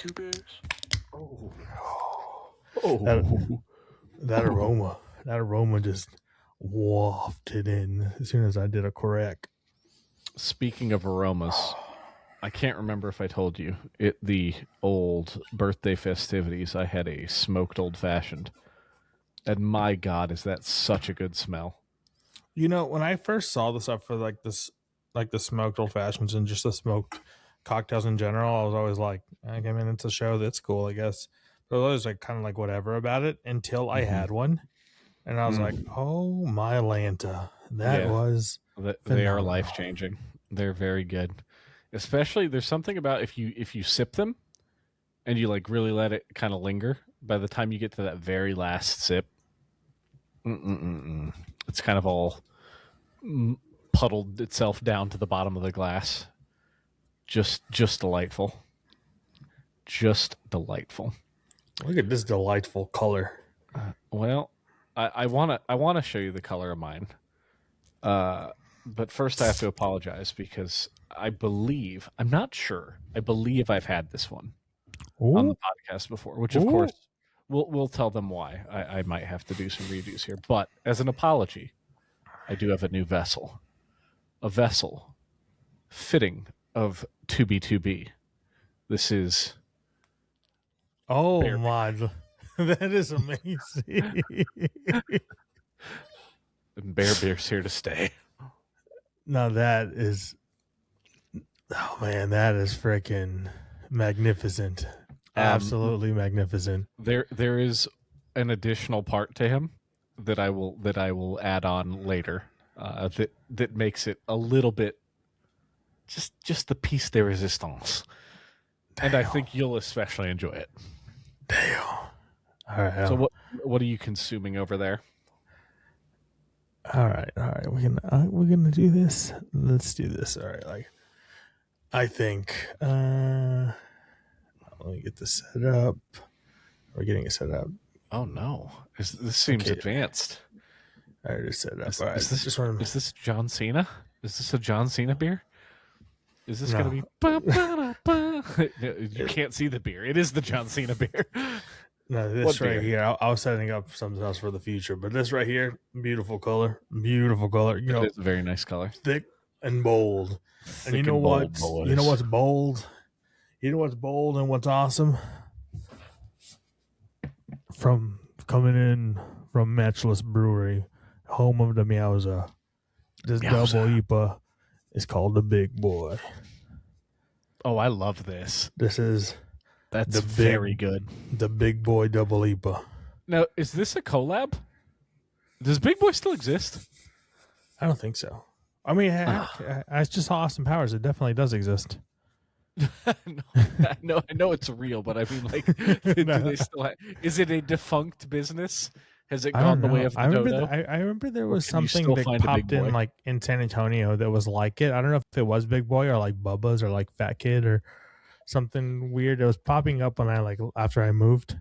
2 beers. Oh, that aroma just wafted in as soon as I did a crack. Speaking of aromas, I can't remember if I told you, at the old birthday festivities, I had a smoked old-fashioned. And my God, is that such a good smell. You know, when I first saw this up for like the smoked old fashions and just the smoked cocktails in general, I was always like, I mean, it's a show that's cool, I guess. But I was like kind of like whatever about it until I had one, and I was like, oh my Lanta, that was They are phenomenal. life-changing. They're very good. Especially, there's something about if you sip them and you like really let it kind of linger, by the time you get to that very last sip, it's kind of all puddled itself down to the bottom of the glass. Just delightful. Just delightful. Look at this delightful color. Well, I wanna show you the color of mine. But first I have to apologize because I'm not sure. I believe I've had this one on the podcast before, which of course we'll tell them why. I might have to do some redos here. But as an apology, I do have a new vessel. A vessel fitting of 2B2B. This is Oh Bear my, that is amazing. Bear Beer's here to stay. Now that is, oh man, that is freaking magnificent. Absolutely magnificent. There is an additional part to him that I will add on later. That makes it a little bit just the piece de resistance. Damn. And I think you'll especially enjoy it. Damn. All right. So what are you consuming over there? All right. We're gonna do this. Let's do this. All right. Like, I think. Let me get this set up. We're getting it set up. Oh no! This seems advanced. I already set it up. Is, All right. is this John Cena? Is this a John Cena beer? Is this going to be... You can't see the beer. It is the John Cena beer. No, this right here, I was setting up something else for the future, but this right here, beautiful color. Beautiful color. You know, it's a very nice color. Thick and bold. And you know what? You know what's bold? You know what's bold and what's awesome? From coming in from Matchless Brewery, home of the Meowza. This double IPA is called the Big Boy. Oh, I love this. That's very good. The Big Boy double IPA. Now, is this a collab? Does Big Boy still exist? I don't think so. I mean, I just saw Austin Powers. It definitely does exist. No, I know it's real, but I mean, like, do they still is it a defunct business? Has it gone the way of the dodo? I remember there was something that popped in like in San Antonio that was like it. I don't know if it was Big Boy or like Bubba's or like Fat Kid or something weird. It was popping up when after I moved,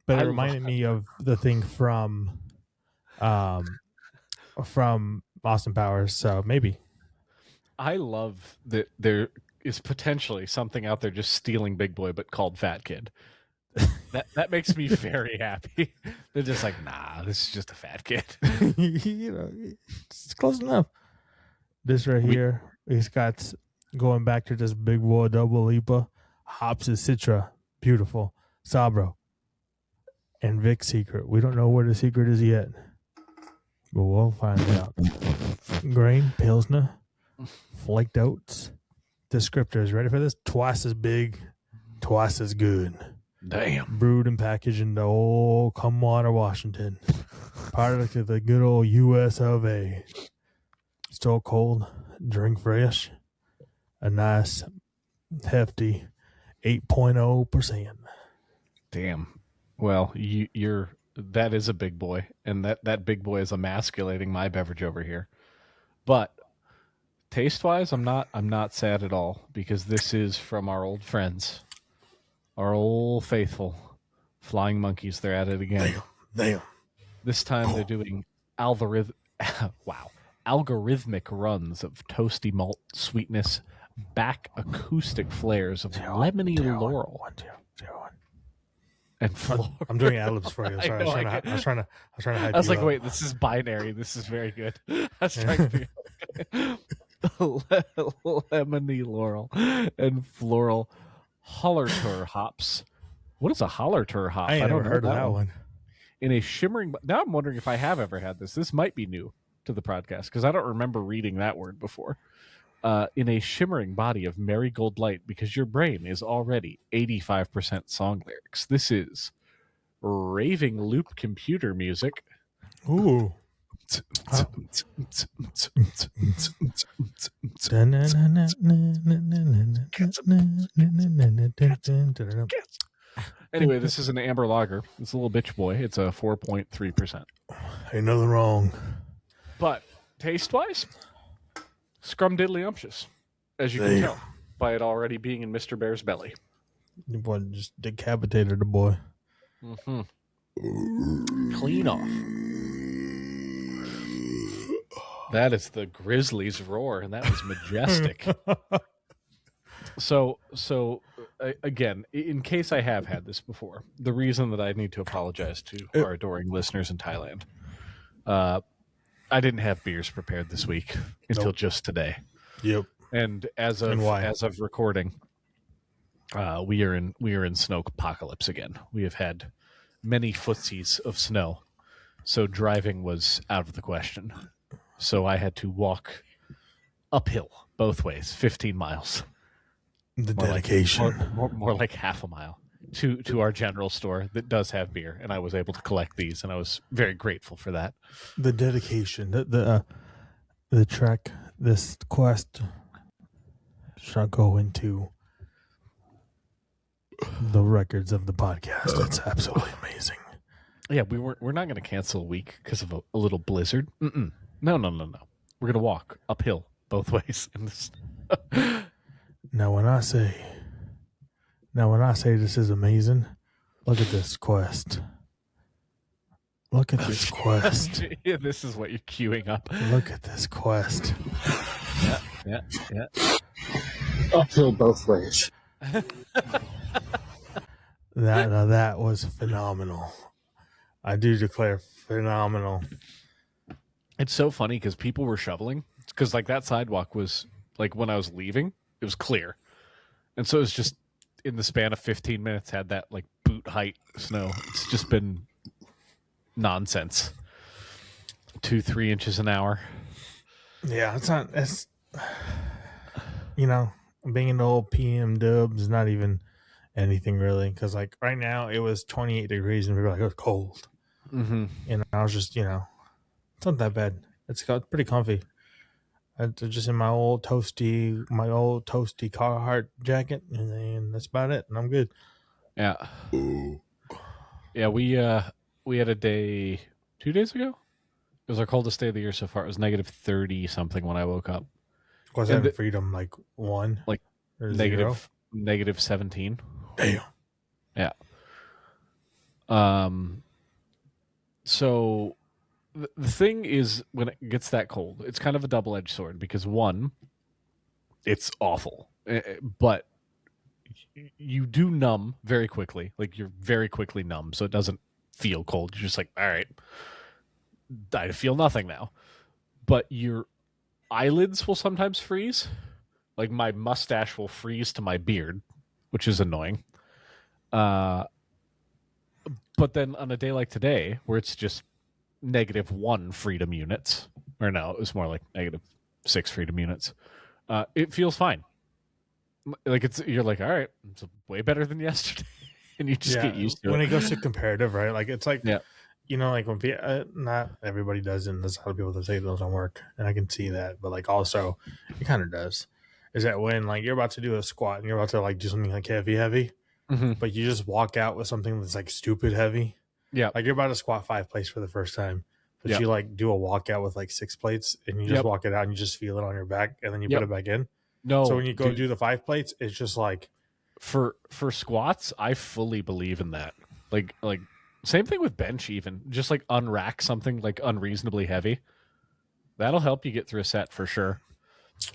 but it reminded me of the thing from Austin Powers. So maybe. I love that there is potentially something out there just stealing Big Boy, but called Fat Kid. That makes me very happy. They're just like, nah, this is just a fat kid. You know, it's close enough. This right here, he's got going back to this Big Boy double IPA. Hops is Citra, beautiful. Sabro, and Vic's secret. We don't know where the secret is yet, but we'll find out. Grain, Pilsner, flaked oats. Descriptors, ready for this? Twice as big, twice as good. Damn. Brewed and packaged in the old Cumwater, Washington. Product of the good old US of A. Still cold, drink fresh. A nice, hefty 8.0%. Damn. Well, that is a big boy, and that big boy is emasculating my beverage over here. But taste-wise, I'm not sad at all, because this is from our old friends. Our old faithful Flying Monkeys. They're at it again. Damn. This time they're doing algorithmic runs of toasty malt sweetness, back acoustic flares of 01, lemony 01, laurel 1001. and floral. I'm doing ad-libs for you. Sorry, I was trying to hype I was you like, up. wait, this is binary. This is very good. I was trying to figure lemony laurel and floral Hallertor hops. What is a Hallertor hop? I ain't don't never know heard of that one. In a shimmering. Now I'm wondering if I have ever had this. This might be new to the podcast because I don't remember reading that word before. In a shimmering body of marigold light, because your brain is already 85% song lyrics. This is raving loop computer music. Ooh. Anyway, this is an amber lager. It's a little bitch boy. It's a 4.3%. Ain't nothing wrong. But taste-wise, scrumdiddlyumptious, as you can tell by it already being in Mr. Bear's belly. The boy just decapitated the boy. Mm-hmm. Clean off. That is the grizzly's roar, and that was majestic. So again, in case I have had this before, the reason that I need to apologize to our adoring listeners in Thailand, I didn't have beers prepared this week until just today. Yep. And as of recording, we are in snow apocalypse again. We have had many footsies of snow, so driving was out of the question. So I had to walk uphill both ways, 15 miles. The dedication. More like half a mile to our general store that does have beer, and I was able to collect these, and I was very grateful for that. The dedication, the trek, this quest shall go into the records of the podcast. It's absolutely amazing. Yeah, we're not going to cancel a week because of a little blizzard. Mm-mm. No. We're going to walk uphill both ways in this. Now when I say this is amazing, look at this quest. Look at this quest. Yeah, this is what you're queuing up. Look at this quest. Yeah. Uphill both ways. That was phenomenal. I do declare phenomenal. It's so funny because people were shoveling because like that sidewalk was like when I was leaving, it was clear. And so it was just in the span of 15 minutes had that like boot height snow. It's just been nonsense. 2-3 inches an hour. Yeah, it's being in the old PM dubs is not even anything really, because like right now it was 28 degrees and we were like, it was cold. Mm-hmm. And I was just, it's not that bad. It's pretty comfy. I'm just in my old toasty Carhartt jacket, and that's about it. And I'm good. Yeah. Yeah, we had a day 2 days ago. It was our coldest day of the year so far. It was negative 30 something when I woke up. Was that freedom like 1? Like or negative 17. Damn. Yeah. So the thing is, when it gets that cold, it's kind of a double-edged sword because one, it's awful, but you do numb very quickly. Like you're very quickly numb, so it doesn't feel cold. You're just like, all right, I feel nothing now. But your eyelids will sometimes freeze. Like my mustache will freeze to my beard, which is annoying. But then on a day like today, where it's just -1 freedom units, or no, it was more like -6 freedom units, it feels fine. Like you're like, all right, it's way better than yesterday. And you just get used to it. When it goes to comparative, right? Like it's like, yeah. Like when not everybody does, and there's a lot of people that say those don't work, and I can see that, but like also it kind of does. Is that when like you're about to do a squat and you're about to like do something like heavy, Mm-hmm. but you just walk out with something that's like stupid heavy. Yeah. Like you're about to squat 5 plates for the first time, but you like do a walkout with like 6 plates and you just walk it out and you just feel it on your back and then you put it back in. No. So when you go do the 5 plates, it's just like for squats, I fully believe in that. Like same thing with bench even. Just like unrack something like unreasonably heavy. That'll help you get through a set for sure.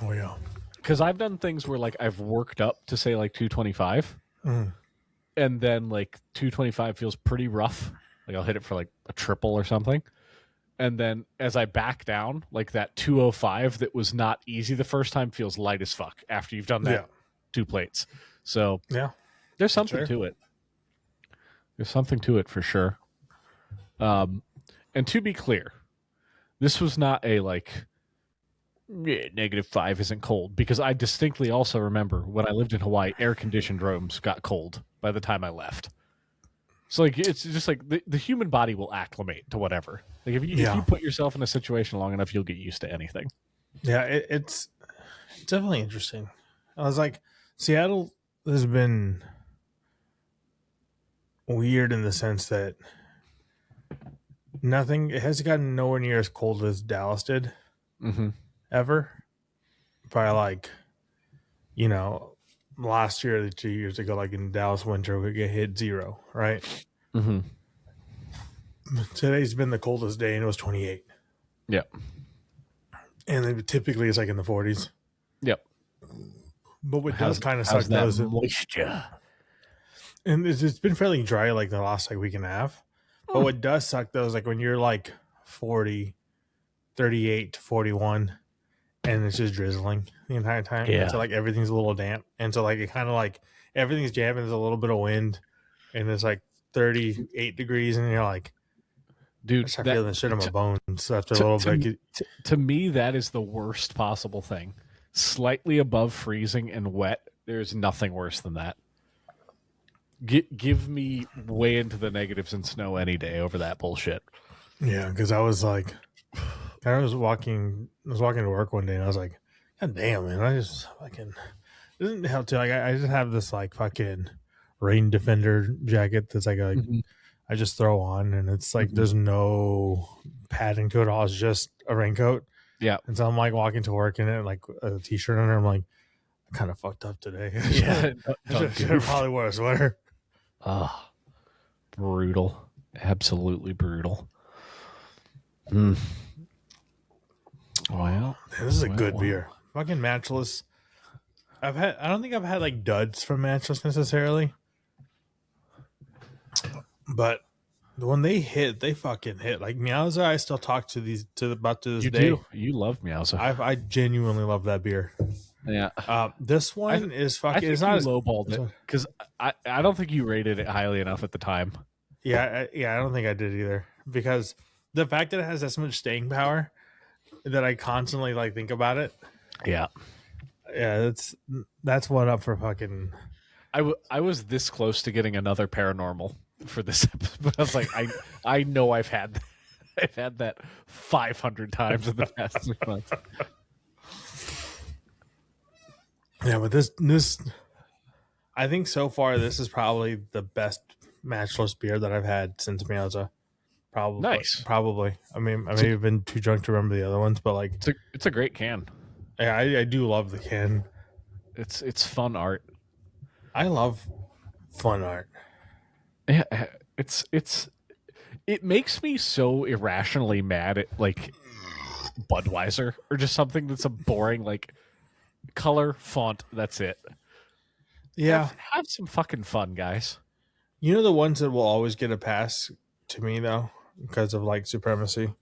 Oh yeah. because I've done things where like I've worked up to say like 225, and then like 225 feels pretty rough. Like I'll hit it for like a triple or something, and then as I back down, like that 205 that was not easy the first time feels light as fuck after you've done that 2 plates. So Yeah. there's something to it. There's something to it for sure. And to be clear, this was not a like -5 isn't cold, because I distinctly also remember when I lived in Hawaii, air conditioned rooms got cold by the time I left. So like it's just like the human body will acclimate to whatever. Like if you put yourself in a situation long enough, you'll get used to anything. Yeah, it's definitely interesting. I was like, Seattle has been weird in the sense that it has gotten nowhere near as cold as Dallas did ever. Probably like, last year or 2 years ago, like in Dallas winter, we get hit 0, right? Today's been the coldest day, and it was 28. Yep. And it typically it's like in the 40s. Yep. But what does kind of suck though is moisture. And it's been fairly dry like the last like week and a half. But what does suck though is like when you're like 40, 38 to 41, and it's just drizzling the entire time. Yeah. So like everything's a little damp. And so like it kind of like everything's jamming. There's a little bit of wind, and it's like 38 degrees, and you're like, dude, I start feeling the shit in my bones after a little bit. To me, that is the worst possible thing. Slightly above freezing and wet, there's nothing worse than that. Give me way into the negatives and snow any day over that bullshit. Yeah, because I was like, I was walking to work one day, and I was like, God damn, man, I just fucking doesn't help too. Like I just have this like fucking rain defender jacket that's like I just throw on, and it's like there's no padding to it all. It's just a raincoat. Yeah. And so I'm like walking to work in it, like a t-shirt on it. I'm like, I kind of fucked up today. Yeah. I should probably wear a sweater. Oh, brutal. Absolutely brutal. Well, Man, this is a good beer. Fucking Matchless. I don't think I've had like duds from Matchless necessarily. But when they hit, they fucking hit. Like Meowser, I still talk to this you day. Do. You love Meowser. I genuinely love that beer. Yeah. This one is fucking. I think it's not as lowballed it because I don't think you rated it highly enough at the time. Yeah, I don't think I did either, because the fact that it has this much staying power that I constantly like think about it. Yeah. Yeah, that's one up for fucking. I was this close to getting another paranormal for this episode, but I was like, I know I've had that 500 times in the past 6 months. Yeah, but this I think so far this is probably the best Matchless beer that I've had since Miaza. Probably. Nice. Probably. I mean, I may have been too drunk to remember the other ones, but like it's a great can. Yeah, I do love the can. It's fun art. I love fun art. Yeah, it makes me so irrationally mad at like Budweiser or just something that's a boring like color font. That's it. Yeah, have some fucking fun, guys. You know the ones that will always get a pass to me though because of like supremacy,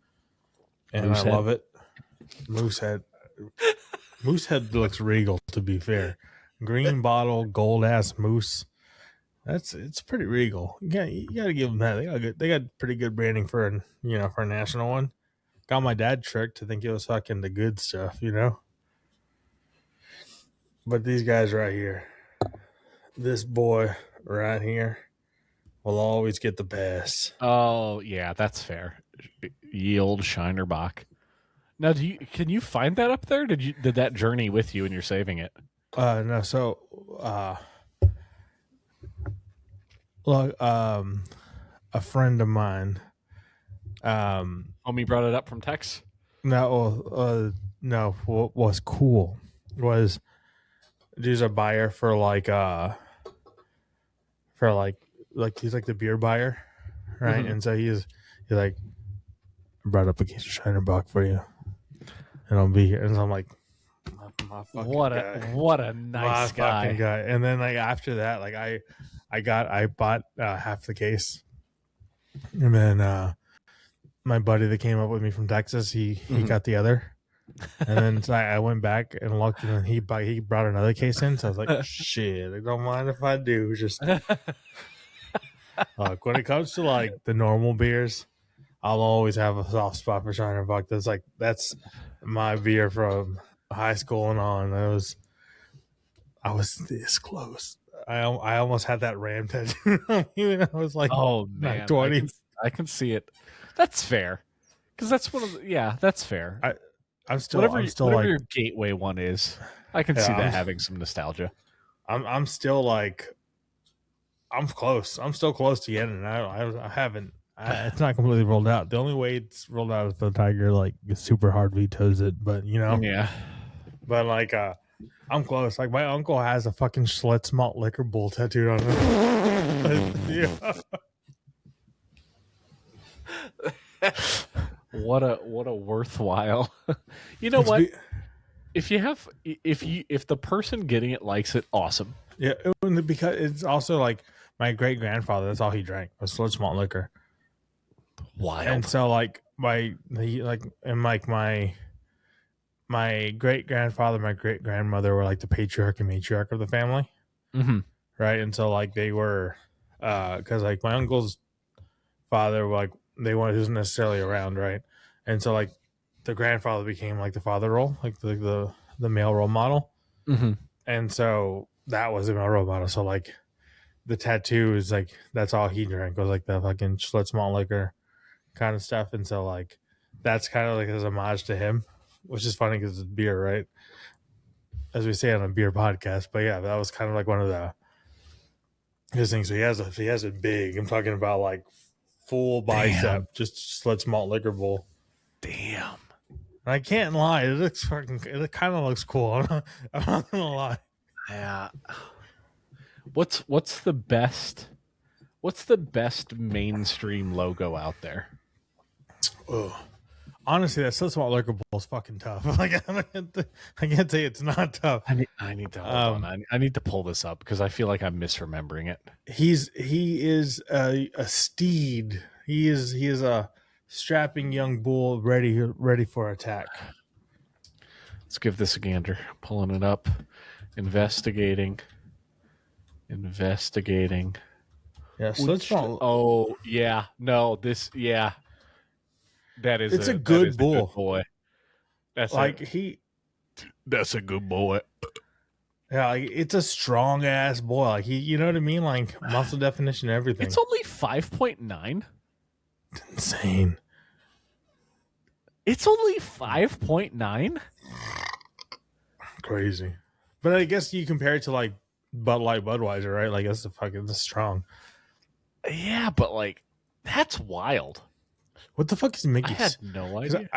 and Moosehead. I love it. Moosehead. Moosehead looks regal. To be fair, green bottle, gold ass moose. It's pretty regal. Yeah, you gotta give them that. They got pretty good branding for a national one. Got my dad tricked to think it was fucking the good stuff, But these guys right here, this boy right here, will always get the pass. Oh yeah, that's fair. Ye old Shinerbach. Now, can you find that up there? Did that journey with you and you're saving it? No. So, look, a friend of mine, Homie brought it up from Tex. No. What was cool was there's a buyer for like he's like the beer buyer, right? And so he's like, I brought up a case of Shinerbach for you, and I'll be here. And so I'm like, My fucking guy. What a My nice fucking guy. guy. And then like after that, like I bought half the case, and then my buddy that came up with me from Texas, he Mhm. got the other. And then so I went back and looked, and then he brought another case in. So I was like, shit, I don't mind if I do. Just when it comes to like the normal beers, I'll always have a soft spot for Shiner Buck. That's my beer from high school and on. I was this close. I almost had that Ram tattoo on me when I was like Oh like man, 20. I can see it. That's fair. Because that's one of the, yeah, that's fair. I'm still Whatever like, your gateway one is, I can yeah, see that having some nostalgia. I'm still like, I'm close. I'm still close to getting it. I haven't. It's not completely rolled out. The only way it's rolled out is the Tiger like super hard vetoes it. But Yeah. but like I'm close. Like my uncle has a fucking Schlitz malt liquor bull tattooed on him. Yeah. What a worthwhile. You know what? If the person getting it likes it, awesome. Yeah, because it's also like my great grandfather. That's all he drank was Schlitz malt liquor. Wild. And so like my great grandfather, my great grandmother were like the patriarch and matriarch of the family, Mm-hmm. right? And so like they were, because like my uncle's father, like they wasn't necessarily around, right? And so like the grandfather became like the father role, like the male role model, Mm-hmm. and so that was the male role model. So like the tattoo is like that's all he drank was like the fucking Schlitz malt liquor kind of stuff, and so like that's kind of like his homage to him, which is funny because it's beer, right? As we say on a beer podcast. But yeah, that was kind of like one of his things. So he has it big. I'm talking about like full bicep, just Schlitz malt liquor bowl. Damn. And I can't lie, it kind of looks cool. I'm not gonna lie. Yeah. What's the best mainstream logo out there? Oh. Honestly, that Schlitz malt liquor bowl is fucking tough. Like I can't say it's not tough. I need to hold on. I need to pull this up because I feel like I'm misremembering it. He is a steed. He is a strapping young bull ready for attack. Let's give this a gander. Pulling it up. Investigating. Yeah, Schlitz malt. Oh yeah, no, this yeah. It's a good bull. Good boy. That's like that's a good boy. Yeah, like, it's a strong ass boy. Like you know what I mean? Like muscle definition, everything. It's only 5.9. Insane. It's only 5.9. Crazy. But I guess you compare it to like Bud Light, Budweiser, right? Like that's strong. Yeah, but like that's wild. What the fuck is Mickey's? I had no idea.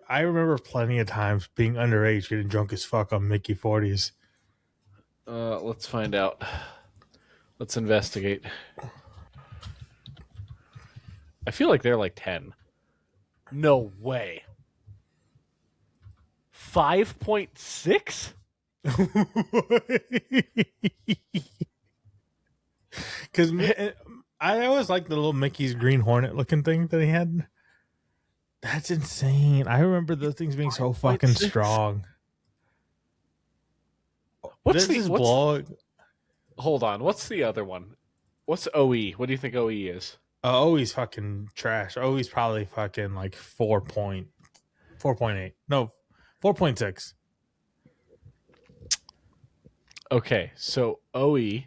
I remember plenty of times being underage, getting drunk as fuck on Mickey 40s. Let's find out. Let's investigate. I feel like they're like 10. No way. 5.6? Because I always liked the little Mickey's Green Hornet looking thing that he had. That's insane. I remember those things being so fucking strong. Hold on. What's the other one? What's OE? What do you think OE is? OE's fucking trash. OE's probably fucking like 4.8. No, 4.6. Okay, so OE.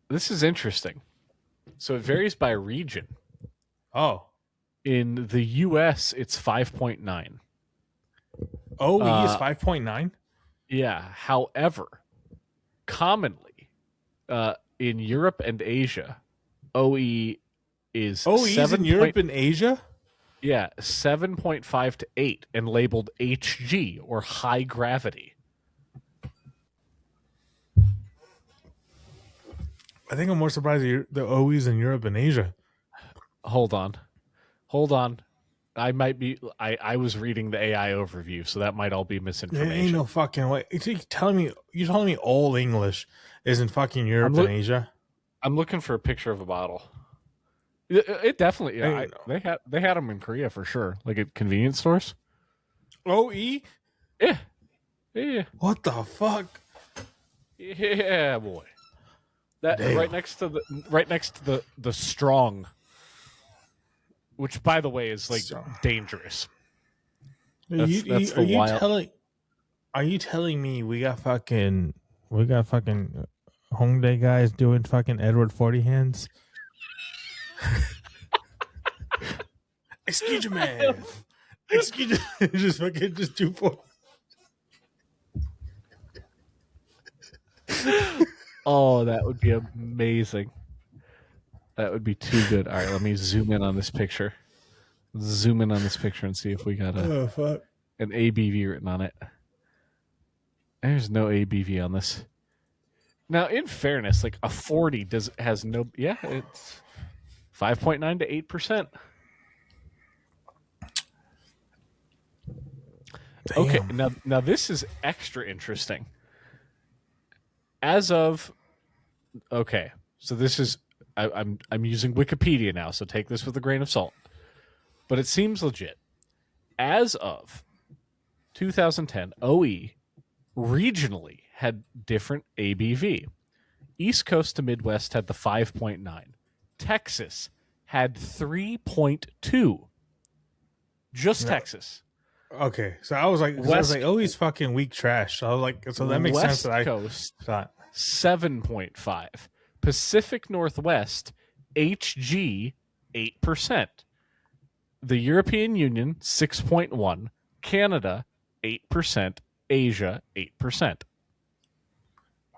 This is interesting. So it varies by region. Oh. In the US, it's 5.9. OE is 5.9? Yeah. However, commonly in Europe and Asia, OE is in Europe and Asia? Yeah, 7.5 to 8 and labeled HG or high gravity. I think I'm more surprised at the OEs in Europe and Asia. Hold on. I might be. I was reading the AI overview, so that might all be There ain't misinformation. no fucking way. You're telling me old English isn't fucking I'm Europe and look. Asia? I'm looking for a picture of a bottle. It definitely. Yeah, Ain't no. they had them in Korea for sure, like at convenience stores. OE? Yeah, yeah, What the fuck? yeah, boy. That Damn. right next to the strong, which by the way is like So, dangerous. are That's the you wild. telling? Are you telling me we got fucking Hongdae guys doing fucking Edward 40 hands? Excuse me. Excuse me. Just fucking just do four. Oh, that would be amazing. That would be too good. All right, let me zoom in on this picture. Zoom in on this picture and see if we got Oh fuck. an ABV written on it. There's no ABV on this. Now, in fairness, like a 40 has no. Yeah, it's 5.9 to 8%. Okay, Damn. now this is extra interesting. As of okay, so this is I'm using Wikipedia now, so take this with a grain of salt. But it seems legit. As of 2010, OE regionally had different ABV. East Coast to Midwest had the 5.9. Texas had 3.2. Just No. Texas. Okay, so I was like, oh, he's fucking weak trash. So I was like, so that makes sense West that I Coast thought. 7.5. Pacific Northwest HG 8%. The European Union 6.1, Canada 8%, Asia 8%.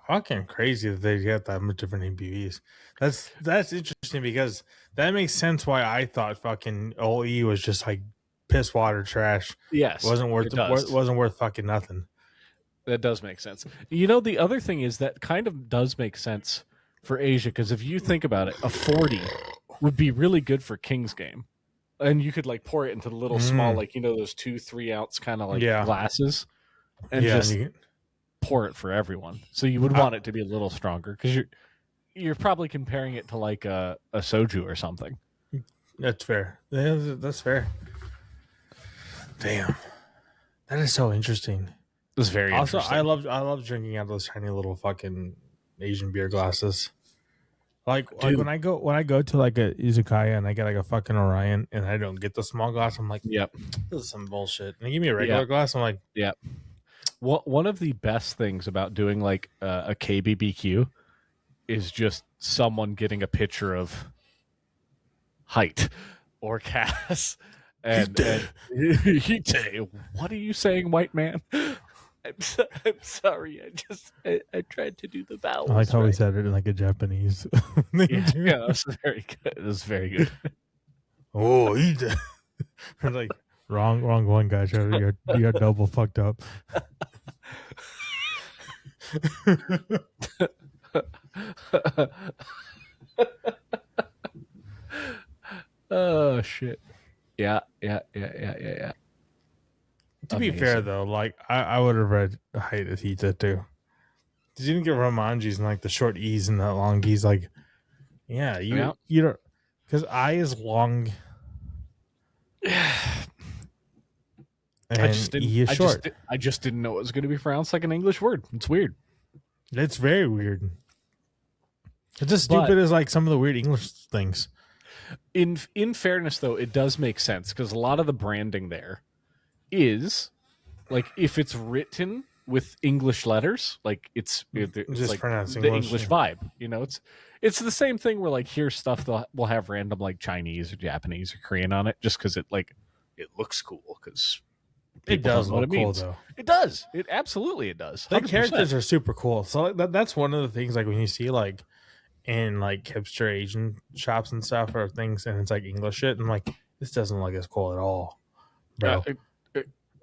Fucking crazy that they get that much different ABVs. That's interesting because that makes sense why I thought fucking OE was just like piss water trash. Yes, it does. Wasn't worth fucking nothing. That does make sense. You know, the other thing is that kind of does make sense for Asia because if you think about it, a 40 would be really good for King's Game. And you could like pour it into the little small, like, you know, those 2-3 ounce kind of like glasses and just pour it for everyone. So you would want it to be a little stronger because you're probably comparing it to like a soju or something. That's fair. Yeah, that's fair. Damn, that is so interesting. It was very Also, interesting. I love drinking out of those tiny little fucking Asian beer glasses. Like when I go to like a izakaya and I get like a fucking Orion and I don't get the small glass, I'm like, yep, this is some bullshit. And they give me a regular glass, I'm like, yep. One of the best things about doing like a KBBQ is just someone getting a picture of height or Cass and what are you saying, white man? I'm sorry. I tried to do the vowels. I like how right. he said it in like a Japanese. yeah, that was very good. It was very good. Oh, he did. Like wrong one, guys. You're double fucked up. Oh shit. Yeah. To be fair though, like I would have read height as Hita too. Did you didn't get Romanji's and like the short E's and the long E's? Like, yeah, you don't because I is long. And I just didn't. E is short. I just didn't know it was going to be pronounced like an English word. It's weird. It's very weird. It's as stupid as like some of the weird English things. In fairness, though, it does make sense because a lot of the branding there is like if it's written with English letters, like it's just like pronouncing the English vibe. You know, it's the same thing where like here's stuff that will have random like Chinese or Japanese or Korean on it just because it looks cool because it does look cool means. though. It does. It absolutely it does. 100%. The characters are super cool. So that's one of the things like when you see like in like hipster Asian shops and stuff or things and it's like English shit and like this doesn't look as cool at all, bro.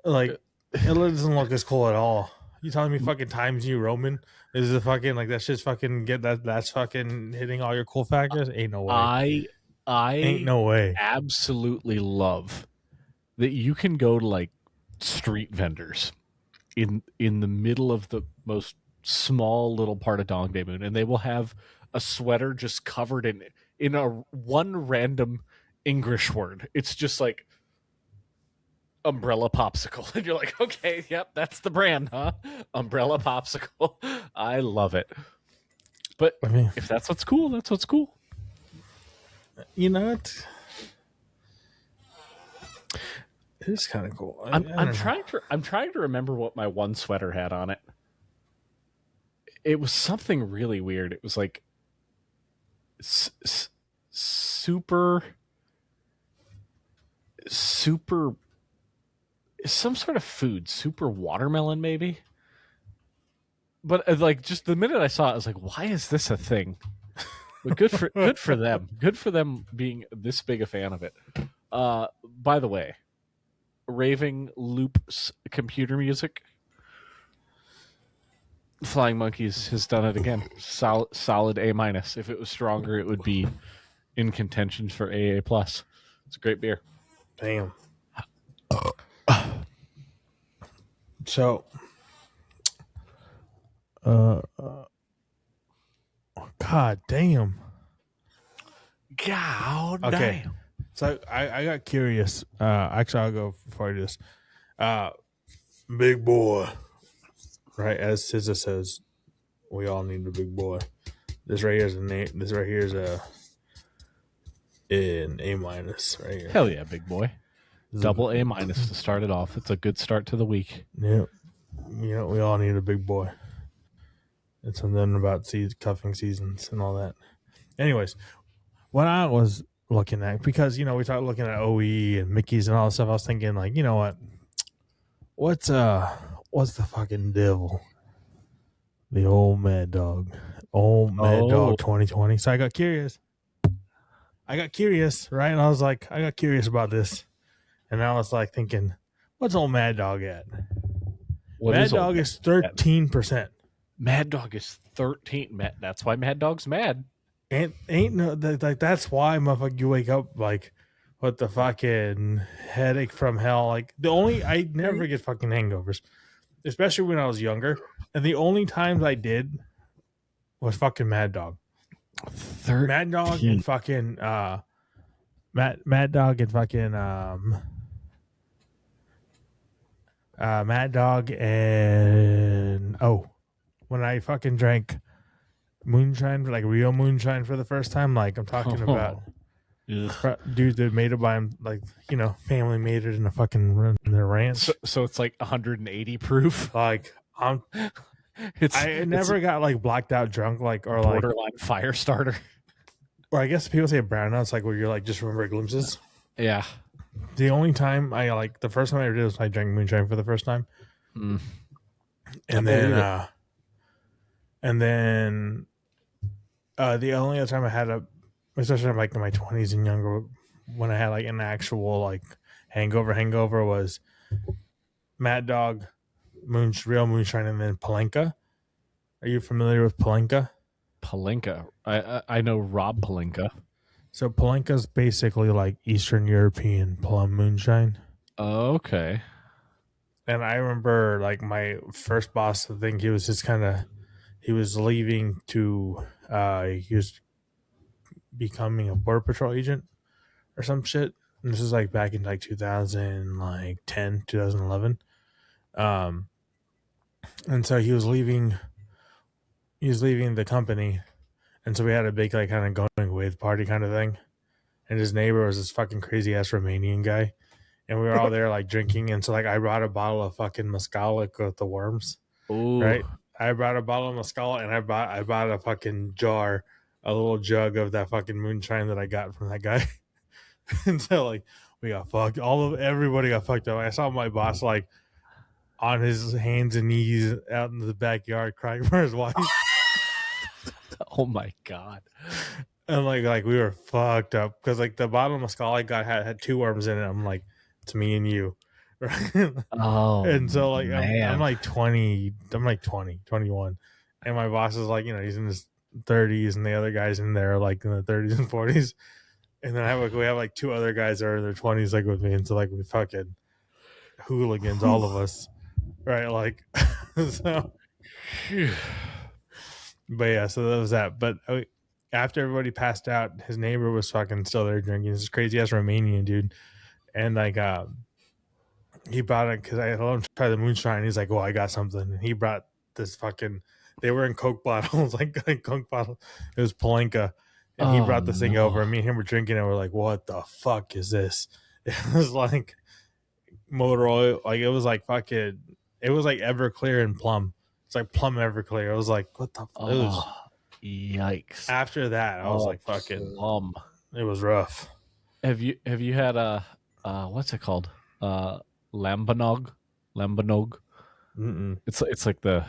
Like it doesn't look as cool at all. You telling me fucking Times New Roman is the fucking like that's just fucking that's fucking hitting all your cool factors? Ain't no way. I ain't no way. Absolutely love that you can go to like street vendors in the middle of the most small little part of Dongdaemun, and they will have a sweater just covered in a one random English word. It's just like umbrella popsicle, and you're like, okay, yep, that's the brand, huh? Umbrella popsicle. I love it. But I mean, if that's what's cool, that's what's cool. you know what? It is kind of cool. I'm trying to remember what my one sweater had on it. It was something really weird. It was like super super some sort of food, super watermelon maybe. But like just the minute I saw it, I was like, why is this a thing? But good for them. Good for them being this big a fan of it. By the way, raving loops computer music. Flying Monkeys has done it again. Solid A minus. If it was stronger, it would be in contention for AA plus. It's a great beer. Damn. So, God damn. God Okay. damn. So I got curious. Actually, I'll go before I do this. Big boy, right? As SZA says, we all need a big boy. This right here is a name. This right here is an A minus right here. Hell yeah, big boy. Double A minus to start it off. It's a good start to the week. Yeah, you know we all need a big boy. It's something about cuffing seasons and all that. Anyways, when I was looking at, because you know we started looking at OE and Mickey's and all that stuff, I was thinking like, you know what? What's the fucking devil? The old Mad Dog. Old Mad Dog 2020. So I got curious, right? And I was like, I got curious about this. And I was like thinking, what's old Mad Dog at? Mad Dog is 13%. Mad Dog is 13. That's why Mad Dog's mad. And ain't no like that's why motherfucker you wake up like with the fucking headache from hell. Like I never get fucking hangovers, especially when I was younger. And the only times I did was fucking Mad Dog. 13. Mad Dog and fucking Mad Dog and fucking Mad Dog and when I fucking drank moonshine, like real moonshine for the first time, like I'm talking about dudes that made it by him, like, you know, family made it in a fucking in their ranch. So it's like 180 proof. Like I never got like blacked out drunk, like or like borderline fire starter. Or I guess people say brownouts, like where you're like just remember glimpses. Yeah. The only time the first time I ever did was I drank moonshine for the first time. Mm. And then the only other time I had especially like in my 20s and younger, when I had like an actual like hangover was Mad Dog, real moonshine, and then Palenka. Are you familiar with Palenka? Palenka. I know Rob Palenka. So Palenka's basically like Eastern European plum moonshine. Oh, okay. And I remember like my first boss, I think he was just he was leaving to he was becoming a border patrol agent or some shit. And this is like back in like 2010, 2011. And so he was leaving the company. And so we had a big like kind of going with party kind of thing. And his neighbor was this fucking crazy ass Romanian guy. And we were all there like drinking. And so like I brought a bottle of fucking mezcal like with the worms. Ooh. Right? I brought a bottle of mezcal and I bought a fucking jar, a little jug of that fucking moonshine that I got from that guy. And so like we got fucked. Everybody got fucked up. I saw my boss like on his hands and knees out in the backyard crying for his wife. Oh my god! And like we were fucked up because like the bottle of mezcal I got had 2 worms in it. I'm like, it's me and you, right? Oh, and so like man. I'm like 20, 21, and my boss is like, you know, he's in his 30s, and the other guys in there are like in the 30s and 40s, And then we have like two other guys that are in their 20s, like with me, and so like we fucking hooligans, all of us, right? Like, so. But yeah, so that was that. But after everybody passed out, his neighbor was fucking still there drinking. This crazy ass Romanian dude, and like he brought it because I let him try the moonshine. He's like, "Well, I got something." And he brought this fucking. They were in Coke bottles, like Coke bottle. It was Palenka, and he brought this thing over. And me and him were drinking, and we're like, "What the fuck is this?" It was like motor oil. Like it was like fucking. It was like Everclear and Plum. It's like Plum Everclear. I was like, "What the?" It was, yikes! after that, I was like, "Fucking." Plum. It was rough. Have you had a what's it called? Lambanog? Lambanog? Mm-mm. It's like the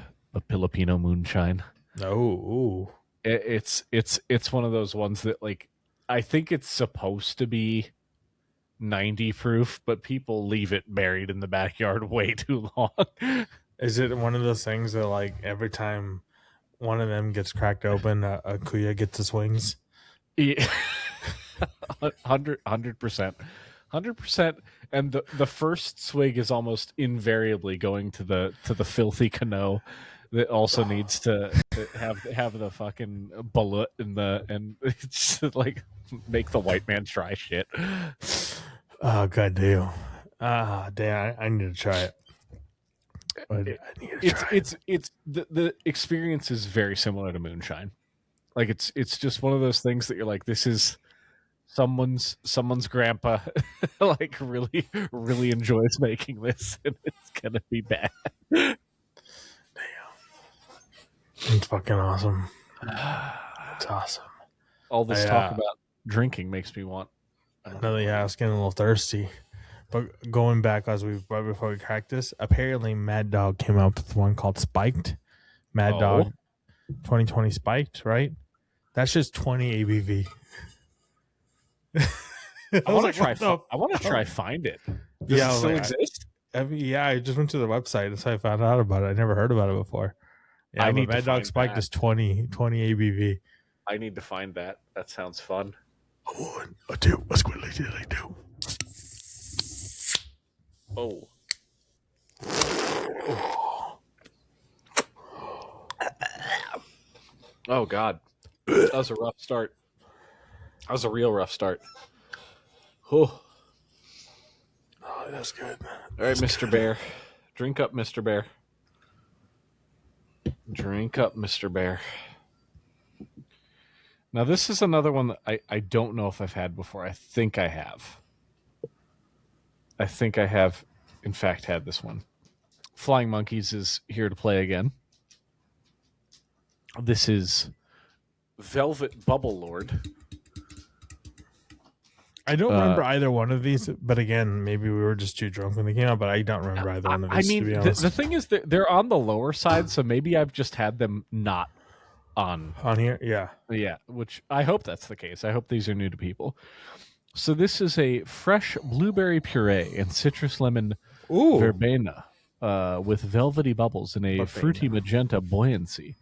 Filipino moonshine. Oh, It's one of those ones that, like, I think it's supposed to be 90 proof, but people leave it buried in the backyard way too long. is it one of those things that like every time one of them gets cracked open, a kuya gets his wings? Yeah. 100%. 100%. And the first swig is almost invariably going to the filthy canoe that also needs to have the fucking bullet and it's just like make the white man try shit. Oh god damn! Damn! I need to try it. I need to try it. It's the experience is very similar to moonshine. Like it's just one of those things that you're like, this is someone's grandpa like really enjoys making this, and it's gonna be bad. It's fucking awesome. It's awesome. All this talk about drinking makes me want another. Yeah, I was getting a little thirsty. But going back right before we cracked this, apparently Mad Dog came out with one called Spiked. Mad Dog 2020 Spiked, right? That's just 20 ABV. I want to try find it. Does it still exist? I just went to the website. That's how I found out about it. I never heard about it before. Yeah, but Mad Dog Spiked is 20 ABV. I need to find that. That sounds fun. A one, a two, a squiddly diddly do. Oh. Oh God, that was a rough start. That was a real rough start. Oh, that's good. All right, Mr. Bear, drink up, Mr. Bear. Drink up, Mr. Bear. Now this is another one that I don't know if I've had before. I think I have. In fact, had this one. Flying Monkeys is here to play again. This is Velvet Bubble Lord. I don't remember either one of these, but again, maybe we were just too drunk when they came out, but I don't remember either one of these, to be honest. The thing is that they're on the lower side, so maybe I've just had them not on here. Yeah. Yeah, which I hope that's the case. I hope these are new to people. So this is a fresh blueberry puree and citrus lemon verbena with velvety bubbles and a fruity magenta buoyancy.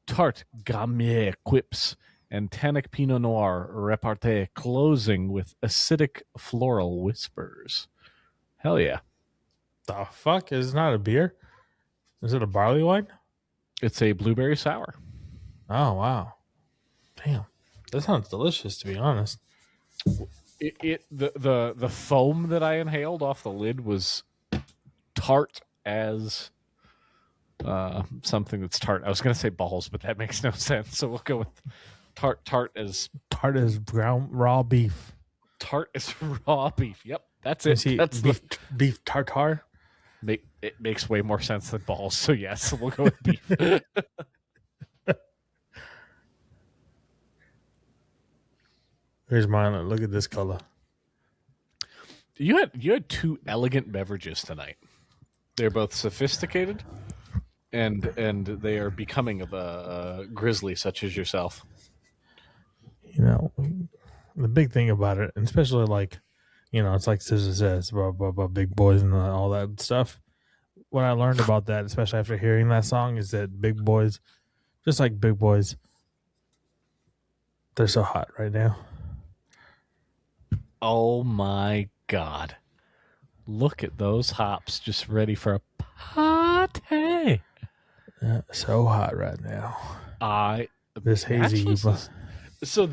Tart Gamay quips and tannic Pinot Noir repartee closing with acidic floral whispers. Hell yeah. The fuck? Is it not a beer? Is it a barley wine? It's a blueberry sour. Oh, wow. Damn. That sounds delicious, to be honest. The foam that I inhaled off the lid was tart as something that's tart. I was going to say balls, but that makes no sense. So we'll go with tart as ground raw beef. Tart as raw beef. Yep, that's it. That's beef tartare. It makes way more sense than balls. So yes, we'll go with beef. Here's mine. Look at this color. You had two elegant beverages tonight. They're both sophisticated, and they are becoming of a grizzly such as yourself. You know, the big thing about it, and especially like, you know, it's like SZA says about big boys and all that stuff. What I learned about that, especially after hearing that song, is that big boys, just like big boys, they're so hot right now. Oh my god. Look at those hops just ready for a party. So hot right now. I This hazy matchless IPA. is so.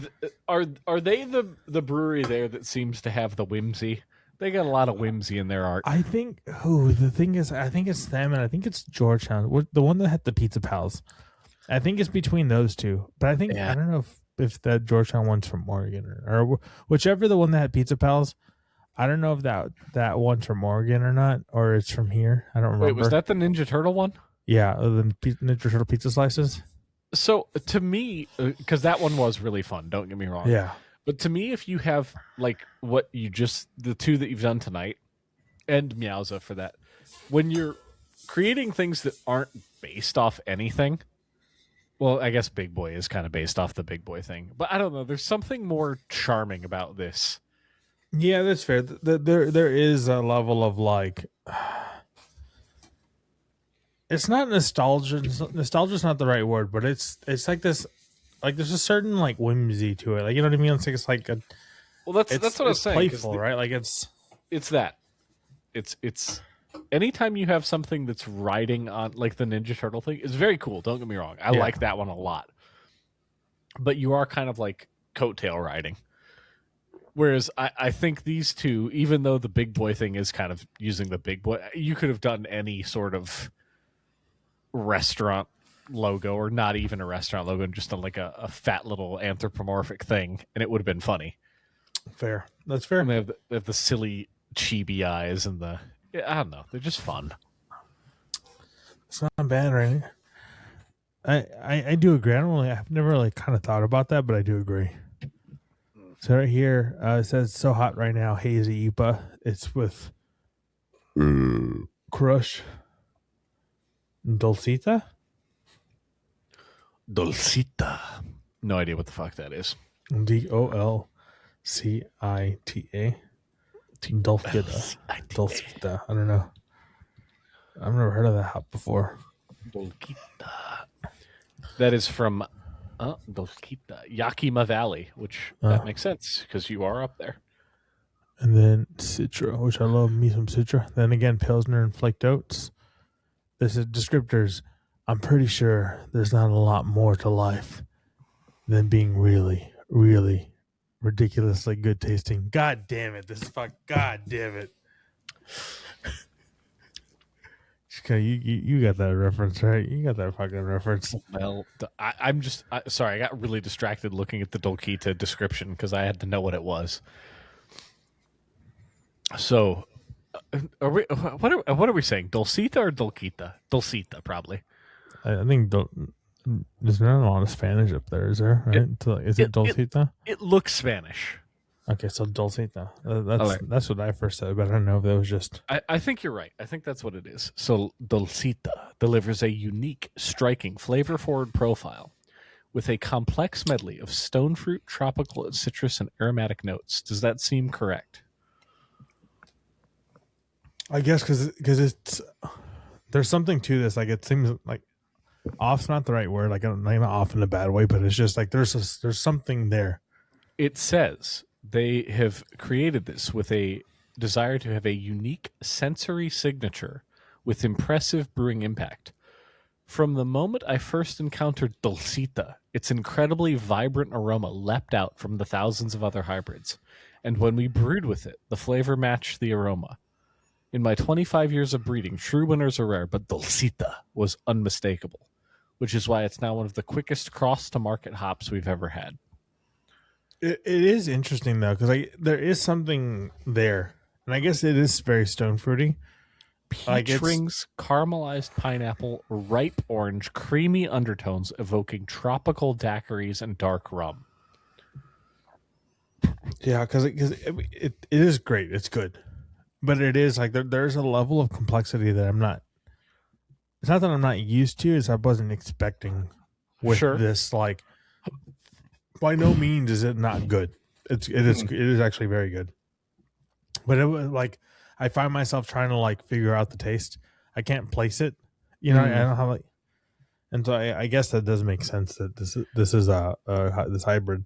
Are they the brewery there that seems to have the whimsy? They got a lot of whimsy in their art. I think. Oh, the thing is, I think it's them, and I think it's Georgetown. The one that had the Pizza Pals. I think it's between those two. But I think Yeah. I don't know if that Georgetown one's from Oregon or whichever the one that had Pizza Pals. I don't know if that one's from Oregon or not, or it's from here. I don't Wait, remember. was that the Ninja Turtle one? Yeah, the Ninja Turtle pizza slices. So to me, because that one was really fun. Don't get me wrong. Yeah, But to me, if you have like what you just the two that you've done tonight, and Meowza for that, when you're creating things that aren't based off anything. Well, I guess Big Boy is kind of based off the Big Boy thing, but I don't know. There's something more charming about this. yeah, that's fair. There is a level of like, it's not nostalgia. Nostalgia's not the right word, but it's like this, like there's a certain like whimsy to it. Like you know what I mean? It's like a, Well, that's what I was saying. playful, right? Like It's that. It's anytime you have something that's riding on like the Ninja Turtle thing, it's very cool. Don't get me wrong. I like that one a lot. But you are kind of like coattail riding. Whereas I think these two, even though the Big Boy thing is kind of using the Big Boy, you could have done any sort of restaurant logo or not even a restaurant logo and just done like a fat little anthropomorphic thing and it would have been funny. fair. That's fair. And they have the silly chibi eyes and I don't know, they're just fun. It's not bad, right? I do agree. I've never really kind of thought about that, but I do agree. So right here, it says so hot right now, hazy IPA. It's with Crush Dulcita. Dulcita. No idea what the fuck that is. DOLCITA. Dulcita. Dulcita. I don't know. I've never heard of that hop before. Dulcita. That is from Dulcita, Yakima Valley, which that makes sense because you are up there. And then Citra, which I love me some Citra. Then again, Pilsner and flaked oats. This is descriptors. I'm pretty sure there's not a lot more to life than being really, really ridiculously good tasting. God damn it. God damn it. You got that reference, right? You got that fucking reference. Well, I'm just sorry. I got really distracted looking at the Dulcita description because I had to know what it was. So, what are we saying? Dulcita or Dulcita? Dulcita, probably. I think there's not a lot of Spanish up there, is there? Right? Is it Dulcita? It looks Spanish. Okay, so Dulcita. Okay. That's what I first said, but I don't know if that was just. I think you're right. I think that's what it is. So Dulcita delivers a unique, striking, flavor-forward profile with a complex medley of stone fruit, tropical, citrus, and aromatic notes. Does that seem correct? I guess because it's there's something to this. Like it seems like off's not the right word. Like not off in a bad way, but it's just like there's something there. It says they have created this with a desire to have a unique sensory signature with impressive brewing impact. From the moment I first encountered Dulcita, its incredibly vibrant aroma leapt out from the thousands of other hybrids. And when we brewed with it, the flavor matched the aroma. In my 25 years of breeding, true winners are rare, but Dulcita was unmistakable, which is why it's now one of the quickest cross-to-market hops we've ever had. It is interesting though, because there is something there, and I guess it is very stone fruity. Peach rings, caramelized pineapple, ripe orange, creamy undertones evoking tropical daiquiris and dark rum. Yeah, because it is great. It's good, but it is like there's a level of complexity that I'm not. It's not that I'm not used to; it's I wasn't expecting with this. Like, by no means is it not good. It is actually very good. But it was like I find myself trying to like figure out the taste. I can't place it. You know, I don't have like, and so I guess that does make sense that this is this hybrid.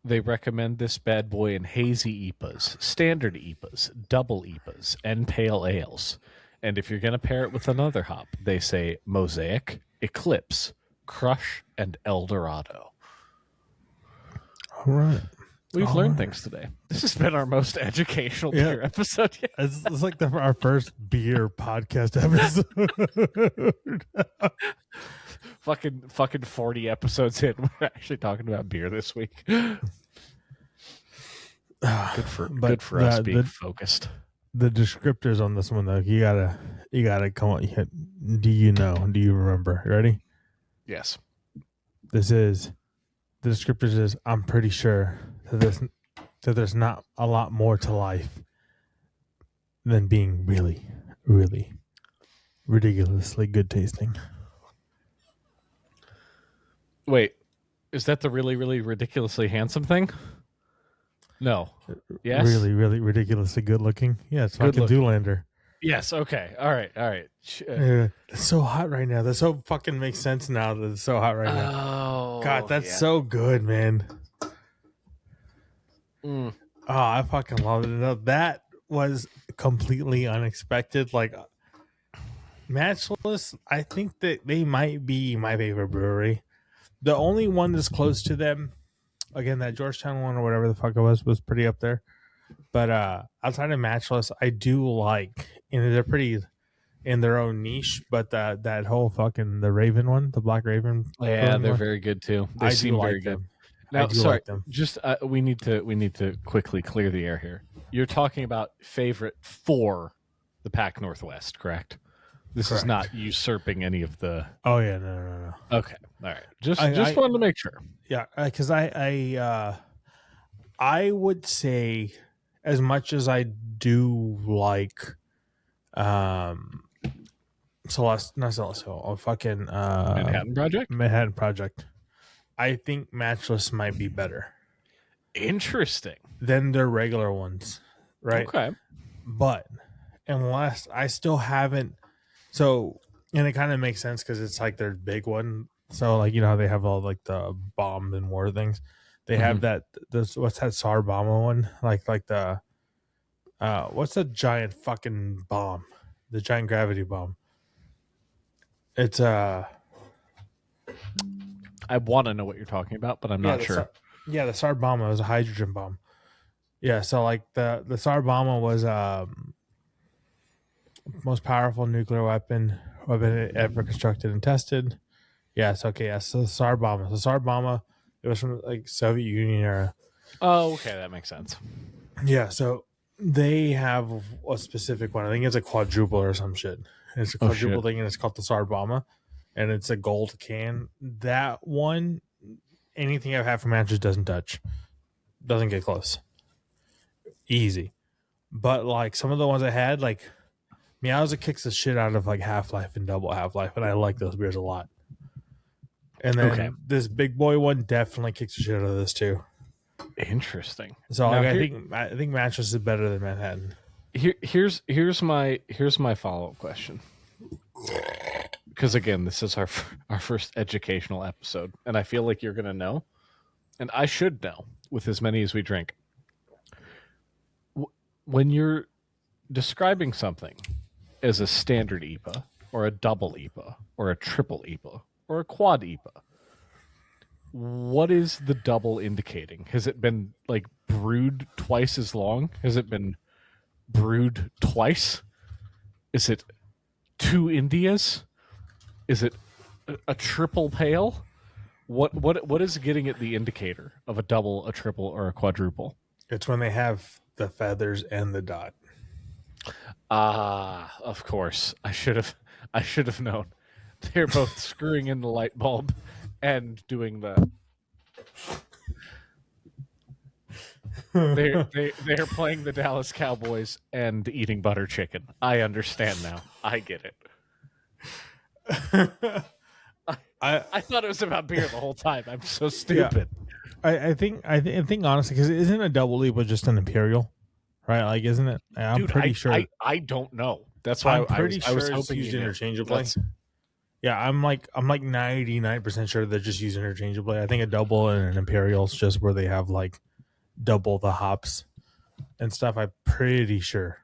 They recommend this bad boy in hazy IPAs, standard IPAs, double IPAs, and pale ales. And if you're going to pair it with another hop, they say Mosaic, Eclipse, Crush, and Eldorado. All right. We've learned things today. This has been our most educational beer episode yet. It's like our first beer podcast episode. fucking 40 episodes in. We're actually talking about beer this week. Good for us being focused. The descriptors on this one though, you gotta come on. Do you remember? Ready? Yes. The descriptors is, I'm pretty sure that there's not a lot more to life than being really, really ridiculously good tasting. Wait, is that the really, really ridiculously handsome thing? No. Yes? Really, really ridiculously good looking. Yeah, it's fucking Zoolander. Yes, okay. All right. It's so hot right now. That so fucking makes sense now that it's so hot right now. Oh, God, that's so good, man. Oh, I fucking love it. That was completely unexpected. Like, Matchless, I think that they might be my favorite brewery. The only one that's close to them, again, that Georgetown one or whatever the fuck it was pretty up there. But outside of Matchless, I do like, and they're pretty in their own niche, but that whole fucking the Raven one, the Black Raven. Yeah, they're very good too. They seem very good. Now, sorry, just we need to quickly clear the air here. You're talking about favorite for the Pac Northwest, correct? This is not usurping any of the. Oh yeah, no. Okay, all right. Just wanted to make sure. Yeah, because I would say, as much as I do like, Manhattan Project. I think Matchless might be better. Interesting. Than their regular ones, right? Okay. But unless I still haven't, and it kind of makes sense because it's like their big one. So like, you know how they have all like the bomb and war things. They have that. What's that Sarbama one? Like the what's the giant fucking bomb? The giant gravity bomb. It's I want to know what you're talking about, but I'm not sure. The Sarbama was a hydrogen bomb. Yeah, so like the Sarbama was most powerful nuclear weapon ever constructed and tested. Yes, okay, yeah. So Sarbama. It was from like Soviet Union era. Oh, okay, that makes sense. Yeah, so they have a specific one. I think it's a quadruple or some shit. It's a quadruple thing, and it's called the Sarbama, and it's a gold can. That one, anything I've had from Matches doesn't get close. Easy. But like some of the ones I had, like Meowza kicks the shit out of like Half-Life and Double Half-Life, and I like those beers a lot. And then this big boy one definitely kicks the shit out of this too. Interesting. So now, I think Mattress is better than Manhattan. Here's my follow-up question. Because again, this is our first educational episode, and I feel like you're gonna know, and I should know with as many as we drink. When you're describing something as a standard IPA or a double IPA or a triple IPA or a quad IPA, what is the double indicating? Has it been like brewed twice as long? Has it been brewed twice? Is it 2 Indias? Is it a triple pale? What is getting at the indicator of a double, a triple, or a quadruple? It's when they have the feathers and the dot. Of course. I should have known. They're both screwing in the light bulb and doing the. They're playing the Dallas Cowboys and eating butter chicken. I understand now. I get it. I thought it was about beer the whole time. I'm so stupid. Yeah. I think honestly, because isn't a double IPA just an imperial, right? Like, isn't it? I'm pretty sure. I don't know. That's why I'm pretty sure I was it's hoping used interchangeably. Yeah, I'm like 99% sure they're just used interchangeably. I think a double and an imperial is just where they have like double the hops and stuff. I'm pretty sure.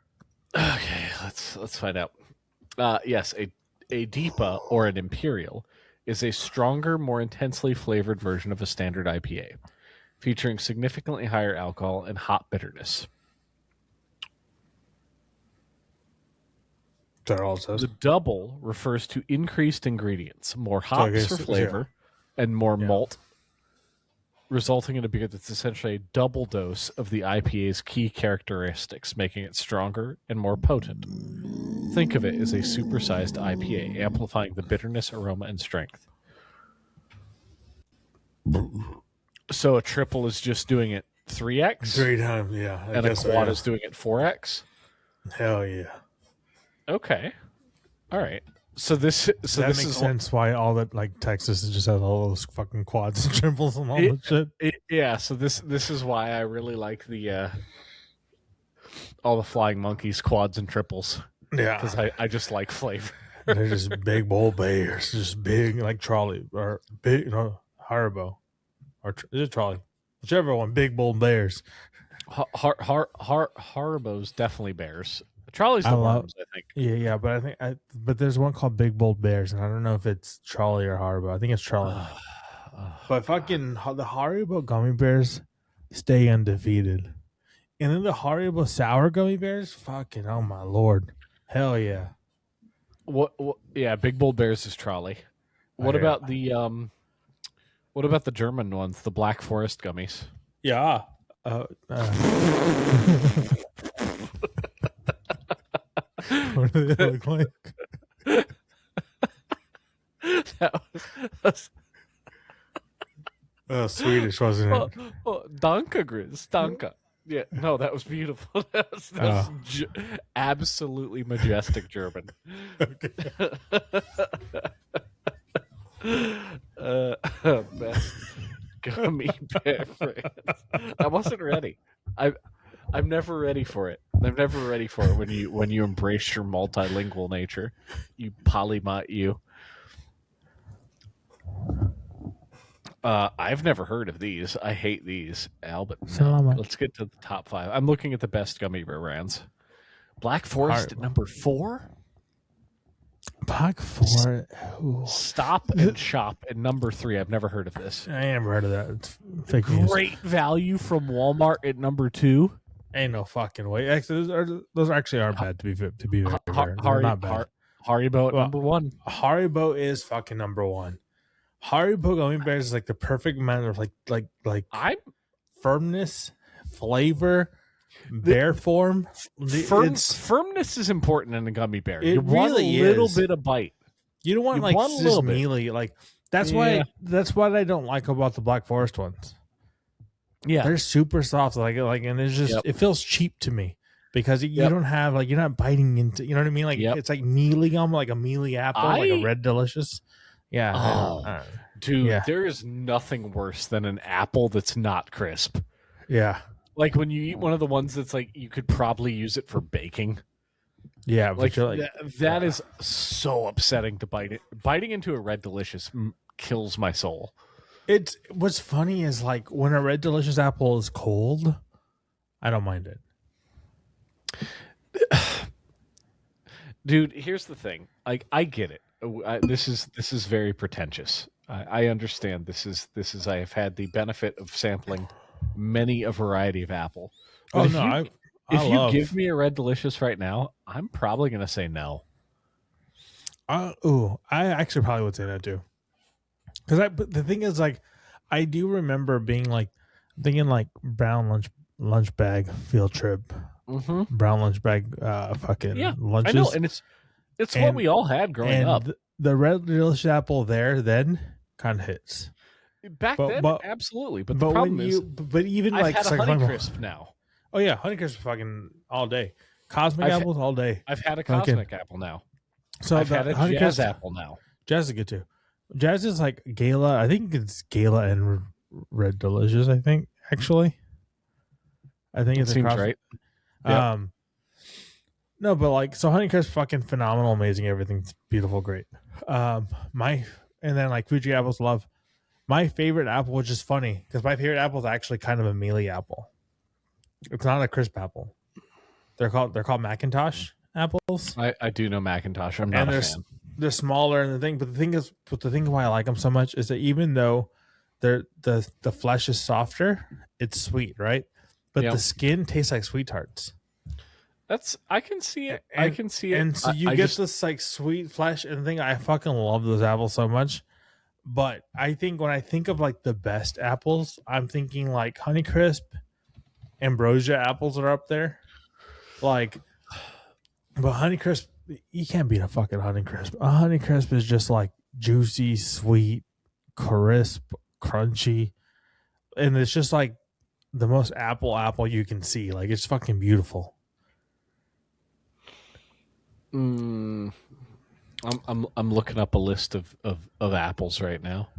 Okay, let's find out. Yes, a Deepa or an Imperial is a stronger, more intensely flavored version of a standard IPA, featuring significantly higher alcohol and hop bitterness. That all it says. The double refers to increased ingredients, more So I hops for guess flavor, and more yeah. malt, resulting in a beer that's essentially a double dose of the IPA's key characteristics, making it stronger and more potent. Think of it as a supersized IPA, amplifying the bitterness, aroma, and strength. So a triple is just doing it 3x, 3 times, yeah. and a quad is doing it 4x. Hell yeah. Okay, all right. So this Makes sense why all that like Texas just has all those fucking quads and triples and all that shit. Yeah. So this is why I really like the all the flying monkeys, quads and triples. Yeah, because I just like flavor. they're just big bold bears, just big like trolley or big, Haribo, or is it trolley? Whichever one, big bold bears. Haribo's definitely bears. Trolley's the worms, I think. Yeah, but but there's one called Big Bold Bears, and I don't know if it's Trolley or Haribo. I think it's Trolley. But fucking the Haribo gummy bears stay undefeated, and then the Haribo sour gummy bears, fucking oh my lord, hell yeah! What yeah, Big Bold Bears is Trolley. What about the German ones, the Black Forest gummies? Yeah. What do they look like? That was Swedish, wasn't it? Danke, Grizz. Danke. Yeah, no, that was beautiful. That was absolutely majestic German. Best gummy bear friends. I wasn't ready. I'm never ready for it. I'm never ready for it when you embrace your multilingual nature. You polymat you. I've never heard of these. I hate these, Al, but no. Let's get to the top 5. I'm looking at the best gummy bear brands. Black Forest at number 4? Black Forest. Stop and Shop at number 3. I've never heard of this. I ain't never heard of that. It's fake news. Great Value from Walmart at number 2. Ain't no fucking way. Actually, those actually aren't bad to be fair. They're not bad. Haribo at number 1. Haribo is fucking number 1. Haribo gummy bears is like the perfect amount of like firmness, flavor, bear form. Firmness is important in a gummy bear. You want a little bit of bite. You don't want just mealy. Like that's why I don't like about the Black Forest ones. Yeah, they're super soft. And it's just it feels cheap to me because you don't have you're not biting into. You know what I mean? Like it's like mealy gum, like a mealy apple, like a Red Delicious. Yeah. Dude, there is nothing worse than an apple that's not crisp. Yeah. Like when you eat one of the ones that's like you could probably use it for baking. Yeah. That is so upsetting to bite it. Biting into a Red Delicious kills my soul. What's funny is like when a Red Delicious apple is cold, I don't mind it. Dude, here's the thing. Like I get it. This is very pretentious. I understand. This is. I have had the benefit of sampling many a variety of apple. But if you give me a Red Delicious right now, I'm probably going to say no. I actually probably would say that too. But the thing is, like, I do remember being thinking brown lunch bag field trip, brown lunch bag, fucking lunches. I know, and it's what we all had growing up. The Red Delicious apple then kind of hits. Back then, absolutely. But the problem is, even I've had a Honeycrisp now. Oh yeah, Honeycrisp fucking all day. Cosmic apples all day. I've had a Cosmic apple now. So I've had a Jazz apple now. Jazz is good too. Jazz is like Gala. I think it's Gala and Red Delicious. I think actually. I think it seems right. Yep. No, but like, so Honeycrisp fucking phenomenal, amazing, everything's beautiful, great. My and then like Fuji apples love. My favorite apple, which is funny because my favorite apple is actually kind of a mealy apple. It's not a crisp apple. They're called Macintosh apples, I do know Macintosh. I'm not and a fan. they're smaller. And the thing why I like them so much is that even though the flesh is softer, it's sweet, right? But the Yep. skin tastes like sweet tarts. I can see it. I And can see it. and so you I get just this like sweet flesh and thing. I fucking love those apples so much. But I think when I think of like the best apples, I'm thinking like Honeycrisp, Ambrosia apples are up there. Like, but Honeycrisp, you can't beat a fucking Honeycrisp. A Honeycrisp is just like juicy, sweet, crisp, crunchy, and it's just like the most apple you can see. Like it's fucking beautiful. mm, I'm looking up a list of apples right now.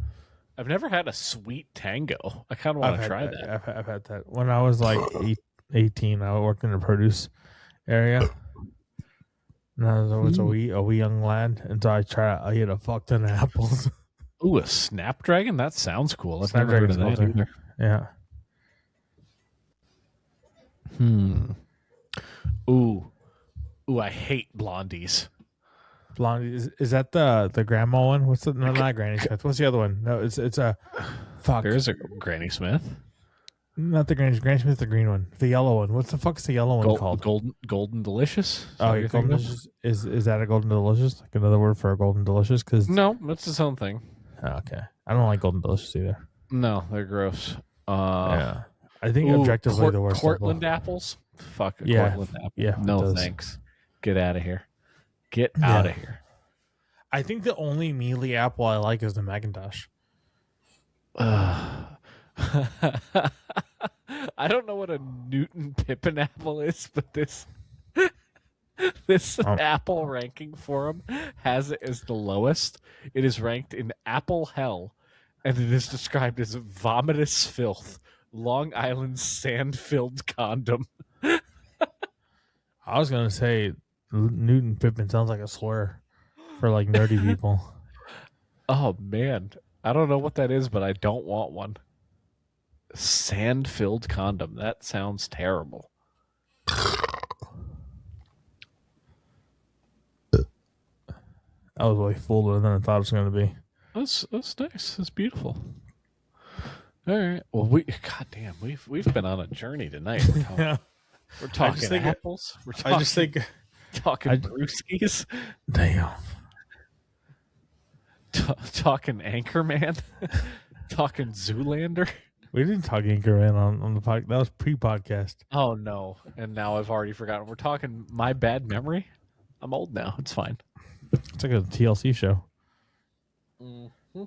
I've never had a sweet tango. I kind of want to try that. I've had that when I was like 18. I worked in the produce area. And I was a wee young lad, and so I ate a fuck ton of apples. Ooh, a snapdragon? That sounds cool. I've never heard of that either. Yeah. Ooh, I hate blondies. Blondie is that the grandma one? What's the no, not Granny Smith? What's the other one? No, it's a fuck. There's a Granny Smith. Not the Granny Smith, the green one, the yellow one. What the fuck is the yellow one called? Golden Delicious. Oh, yeah, Golden Delicious. Is that a Golden Delicious? Like another word for a Golden Delicious? Because no, that's its own thing. Oh, okay, I don't like Golden Delicious either. No, they're gross. Yeah, I think objectively the worst. Cortland apples. Fuck yeah, Cortland apple. Yeah, no thanks. Get out of here. Get out of here. I think the only mealy apple I like is the Macintosh. I don't know what a Newton Pippin apple is, but this apple ranking forum has it as the lowest. It is ranked in apple hell, and it is described as vomitous filth, Long Island sand-filled condom. I was gonna say Newton Pippin sounds like a slur for like nerdy people. Oh man, I don't know what that is, but I don't want one. Sand-filled condom. That sounds terrible. I was way fuller than I thought it was going to be. That's nice. That's beautiful. All right. Well, goddamn, we've been on a journey tonight. We're talking apples. We're talking, talking brewskis. Damn. Talking Anchorman. Talking Zoolander. We didn't talk Anchorman on the podcast. That was pre-podcast. Oh no! And now I've already forgotten. We're talking My Bad Memory. I'm old now. It's fine. It's like a TLC show. Mm-hmm.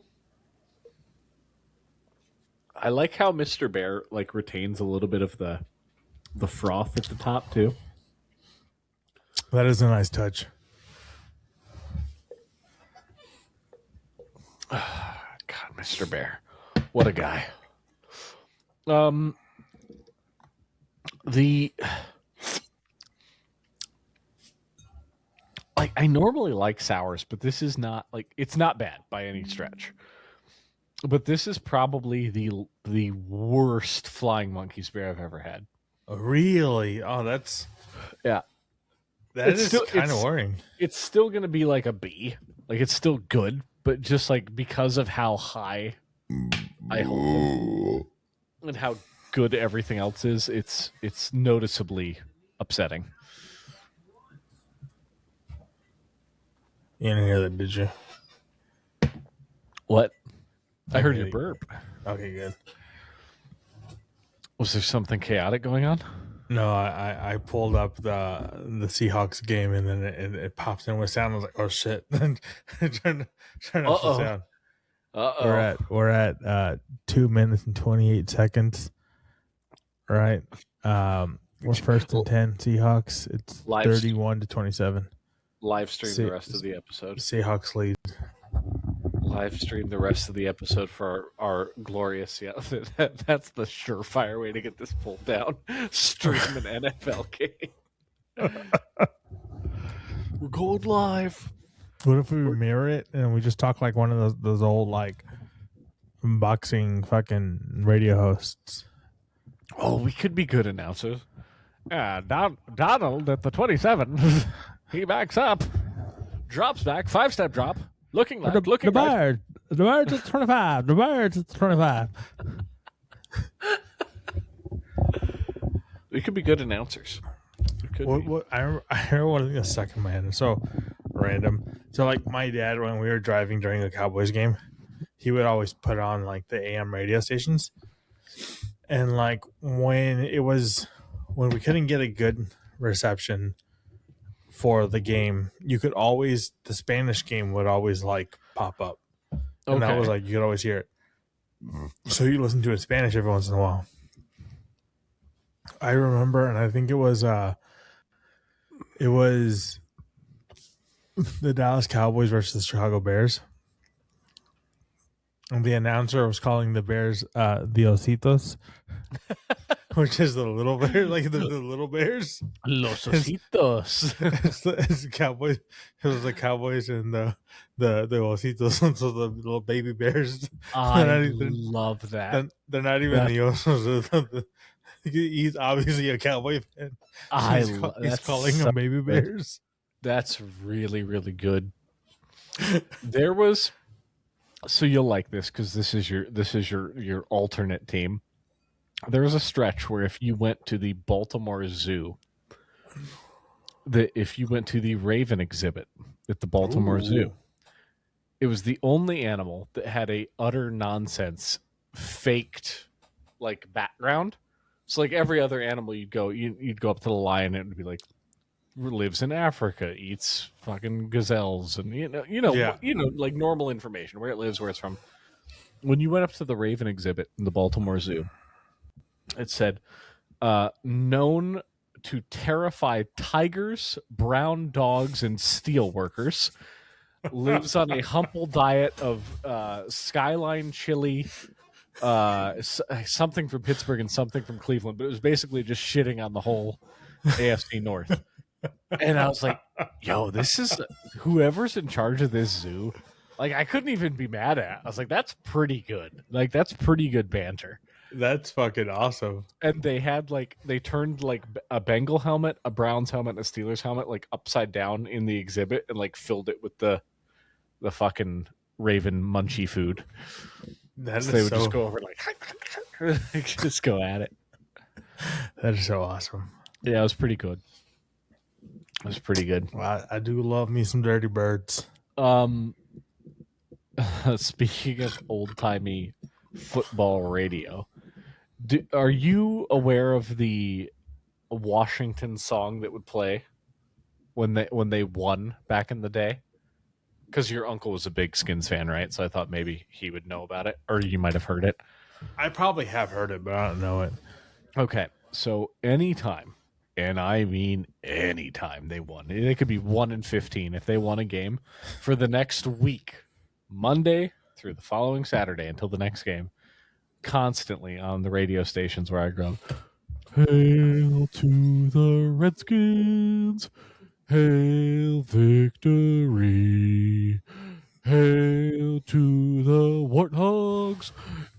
I like how Mr. Bear like retains a little bit of the froth at the top too. That is a nice touch. God, Mr. Bear, what a guy. I normally like sours, but this is not it's not bad by any stretch. But this is probably the worst Flying Monkeys beer I've ever had. Really? Oh, that's yeah. That is kind of worrying. It's still gonna be like a B. Like it's still good, but just like because of how high I hold them and how good everything else is, it's noticeably upsetting. You didn't hear that, did you? What? I heard your burp. Okay, good. Was there something chaotic going on? No, I pulled up the Seahawks game and then it pops in with sound. I was like, oh shit! Turn off the sound. We're at 2 minutes and 28 seconds. Right. We're first and 10 Seahawks. It's 31-27. Live stream the rest of the episode. Seahawks lead. Live stream the rest of the episode for our glorious. Yeah, that's the surefire way to get this pulled down. Stream an NFL game. We're going live. What if we mirror it and we just talk like one of those old like boxing fucking radio hosts? Oh, we could be good announcers. Donald at the 27. He backs up. Drops back. 5-step drop. Looking left. Looking right. The birds at 25. The birds at 25. We could be good announcers. I remember one thing a second, man. So random. So like my dad, when we were driving during the Cowboys game, he would always put on like the AM radio stations. And like when we couldn't get a good reception for the game, the Spanish game would always like pop up. And that was like, you could always hear it. So you listen to it in Spanish every once in a while. I remember, and I think it was the Dallas Cowboys versus the Chicago Bears. And the announcer was calling the Bears the Ositos, which is the little bear, like the little bears. Los Ositos. It's the Cowboys. It was the Cowboys and the Ositos, and so the little baby bears. I love that. They're not even the Osos. He's obviously a Cowboy fan. He's calling them baby bears. That's really, really good. So you'll like this because this is your alternate team. There was a stretch where if you went to the Baltimore Zoo, if you went to the Raven exhibit at the Baltimore Zoo, it was the only animal that had a utter nonsense faked like background. So like every other animal you'd go up to the lion and it would be like lives in Africa, eats fucking gazelles, and like normal information, where it lives, where it's from. When you went up to the Raven exhibit in the Baltimore Zoo, it said known to terrify tigers, brown dogs, and steelworkers. Lives on a humble diet of Skyline chili, something from Pittsburgh and something from Cleveland, but it was basically just shitting on the whole AFC North. And I was like, yo, this is whoever's in charge of this zoo. Like, I couldn't even be mad at. I was like, that's pretty good. Like, that's pretty good banter. That's fucking awesome. And they turned like a Bengal helmet, a Browns helmet, and a Steelers helmet like upside down in the exhibit and like filled it with the fucking Raven munchie food. So they would just go over like just go at it. That is so awesome. Yeah, it was pretty good. It was pretty good. Well, I do love me some dirty birds. Speaking of old-timey football radio, are you aware of the Washington song that would play when they won back in the day? Because your uncle was a big Skins fan, right? So I thought maybe he would know about it, or you might have heard it. I probably have heard it, but I don't know it. Okay, so anytime, and I mean anytime they won, it could be 1-15 if they won a game for the next week, Monday through the following Saturday until the next game, constantly on the radio stations where I grew up. Hail to the Redskins! Hail victory! Hail to the Warthogs!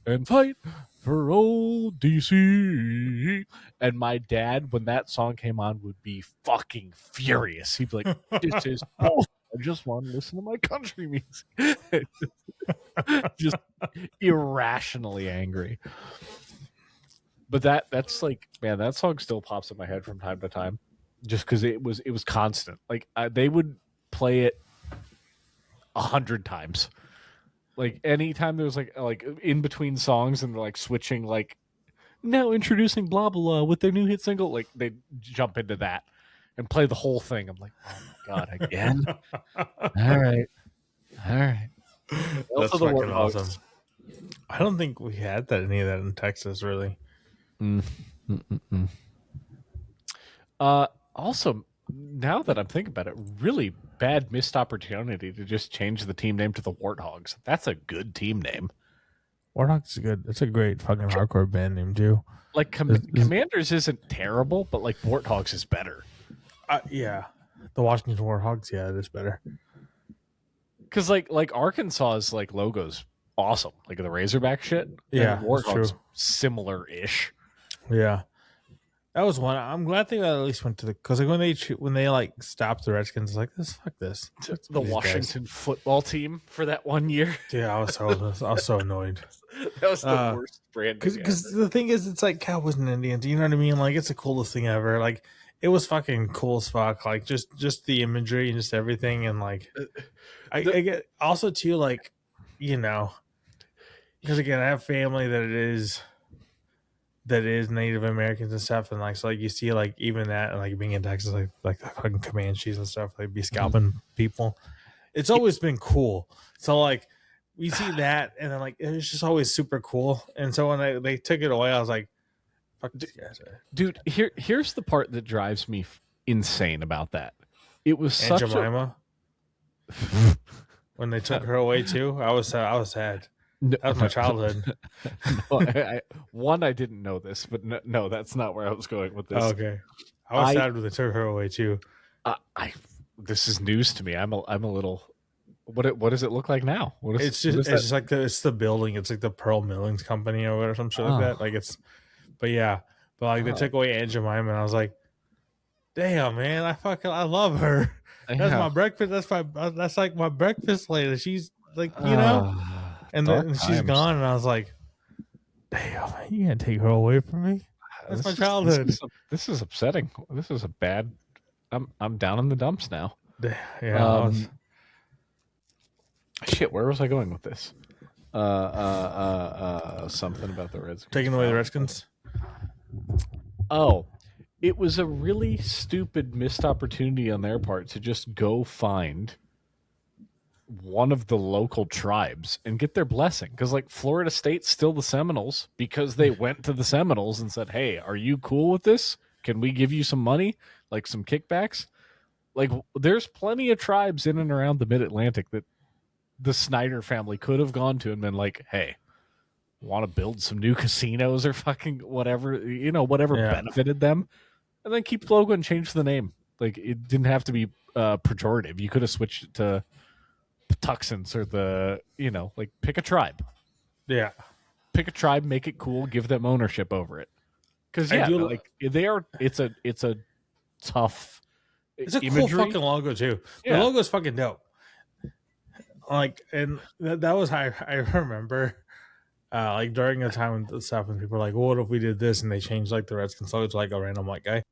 And fight for old DC. And my dad, when that song came on, would be fucking furious. He'd be like, this is bullshit. I just want to listen to my country music. Just irrationally angry. But that's like, man, that song still pops in my head from time to time, just because it was constant. Like they would play it 100 times. Like anytime there was like in between songs and they're like switching, like now introducing blah blah with their new hit single, like they jump into that and play the whole thing. I'm like, oh my god, again? All right. That's fucking awesome. I don't think we had any of that in Texas, really. Also, now that I'm thinking about it, really bad missed opportunity to just change the team name to the Warthogs. That's a good team name. Warthogs is good. It's a great fucking hardcore band name too. Like Commanders isn't terrible, but like Warthogs is better. Yeah, The Washington Warhawks, yeah, it is better. Because like Arkansas's like logo's awesome, like the Razorback shit, and Yeah, it's true. Warhawks similar-ish. Yeah, that was one. I'm glad they at least went to the because like when they like stopped the Redskins, like fuck this. The Washington football team for that 1 year. Yeah, I was so annoyed. That was the worst branding. Because the thing is, it's like Cowboys and Indians. You know what I mean? Like it's the coolest thing ever. Like it was fucking cool as fuck. Like just the imagery and just everything. And like I get also too like because again I have family that is Native Americans and stuff, and like so like you see like even that and like being in Texas like the fucking Comanches and stuff like be scalping people. It's always been cool. So like we see that and then like it's just always super cool. And so when they took it away, I was like, "Fuck these guys, dude." Here's the part that drives me insane about that. It was Aunt such Jemima. When they took her away too, I was sad. That was my childhood. I didn't know this, but no, that's not where I was going with this. Oh, okay, I was sad when they took her away too. This is news to me. I'm a little. What does it look like now? It's just like it's the building. It's like the Pearl Millings Company or whatever, some shit like that. Like it's, but like they took away Aunt Jemima, and I was like, damn man, I love her. That's my breakfast. That's like my breakfast lady. She's like and then she's gone, and I was like, damn, you can't take her away from me. That's my childhood. This is upsetting. This is a bad. I'm down in the dumps now. Yeah. Shit, where was I going with this? Something about the Redskins. Taking away the Redskins? Oh, it was a really stupid missed opportunity on their part to just go find one of the local tribes and get their blessing. Because, like, Florida State's still the Seminoles because they went to the Seminoles and said, hey, are you cool with this? Can we give you some money, like some kickbacks? Like, there's plenty of tribes in and around the Mid-Atlantic that the Snyder family could have gone to and been like, hey, want to build some new casinos or fucking whatever, whatever benefited them, and then keep the logo and change the name. Like, it didn't have to be pejorative. You could have switched it to Patuxents or like pick a tribe. Yeah. Pick a tribe, make it cool, give them ownership over it. Because it's a tough. It's a imagery. Cool fucking logo too. The logo is fucking dope. Like, and that was how I remember, like during the time when the stuff when people were like, well, "What if we did this?" and they changed like the Redskins logo to like a random white guy.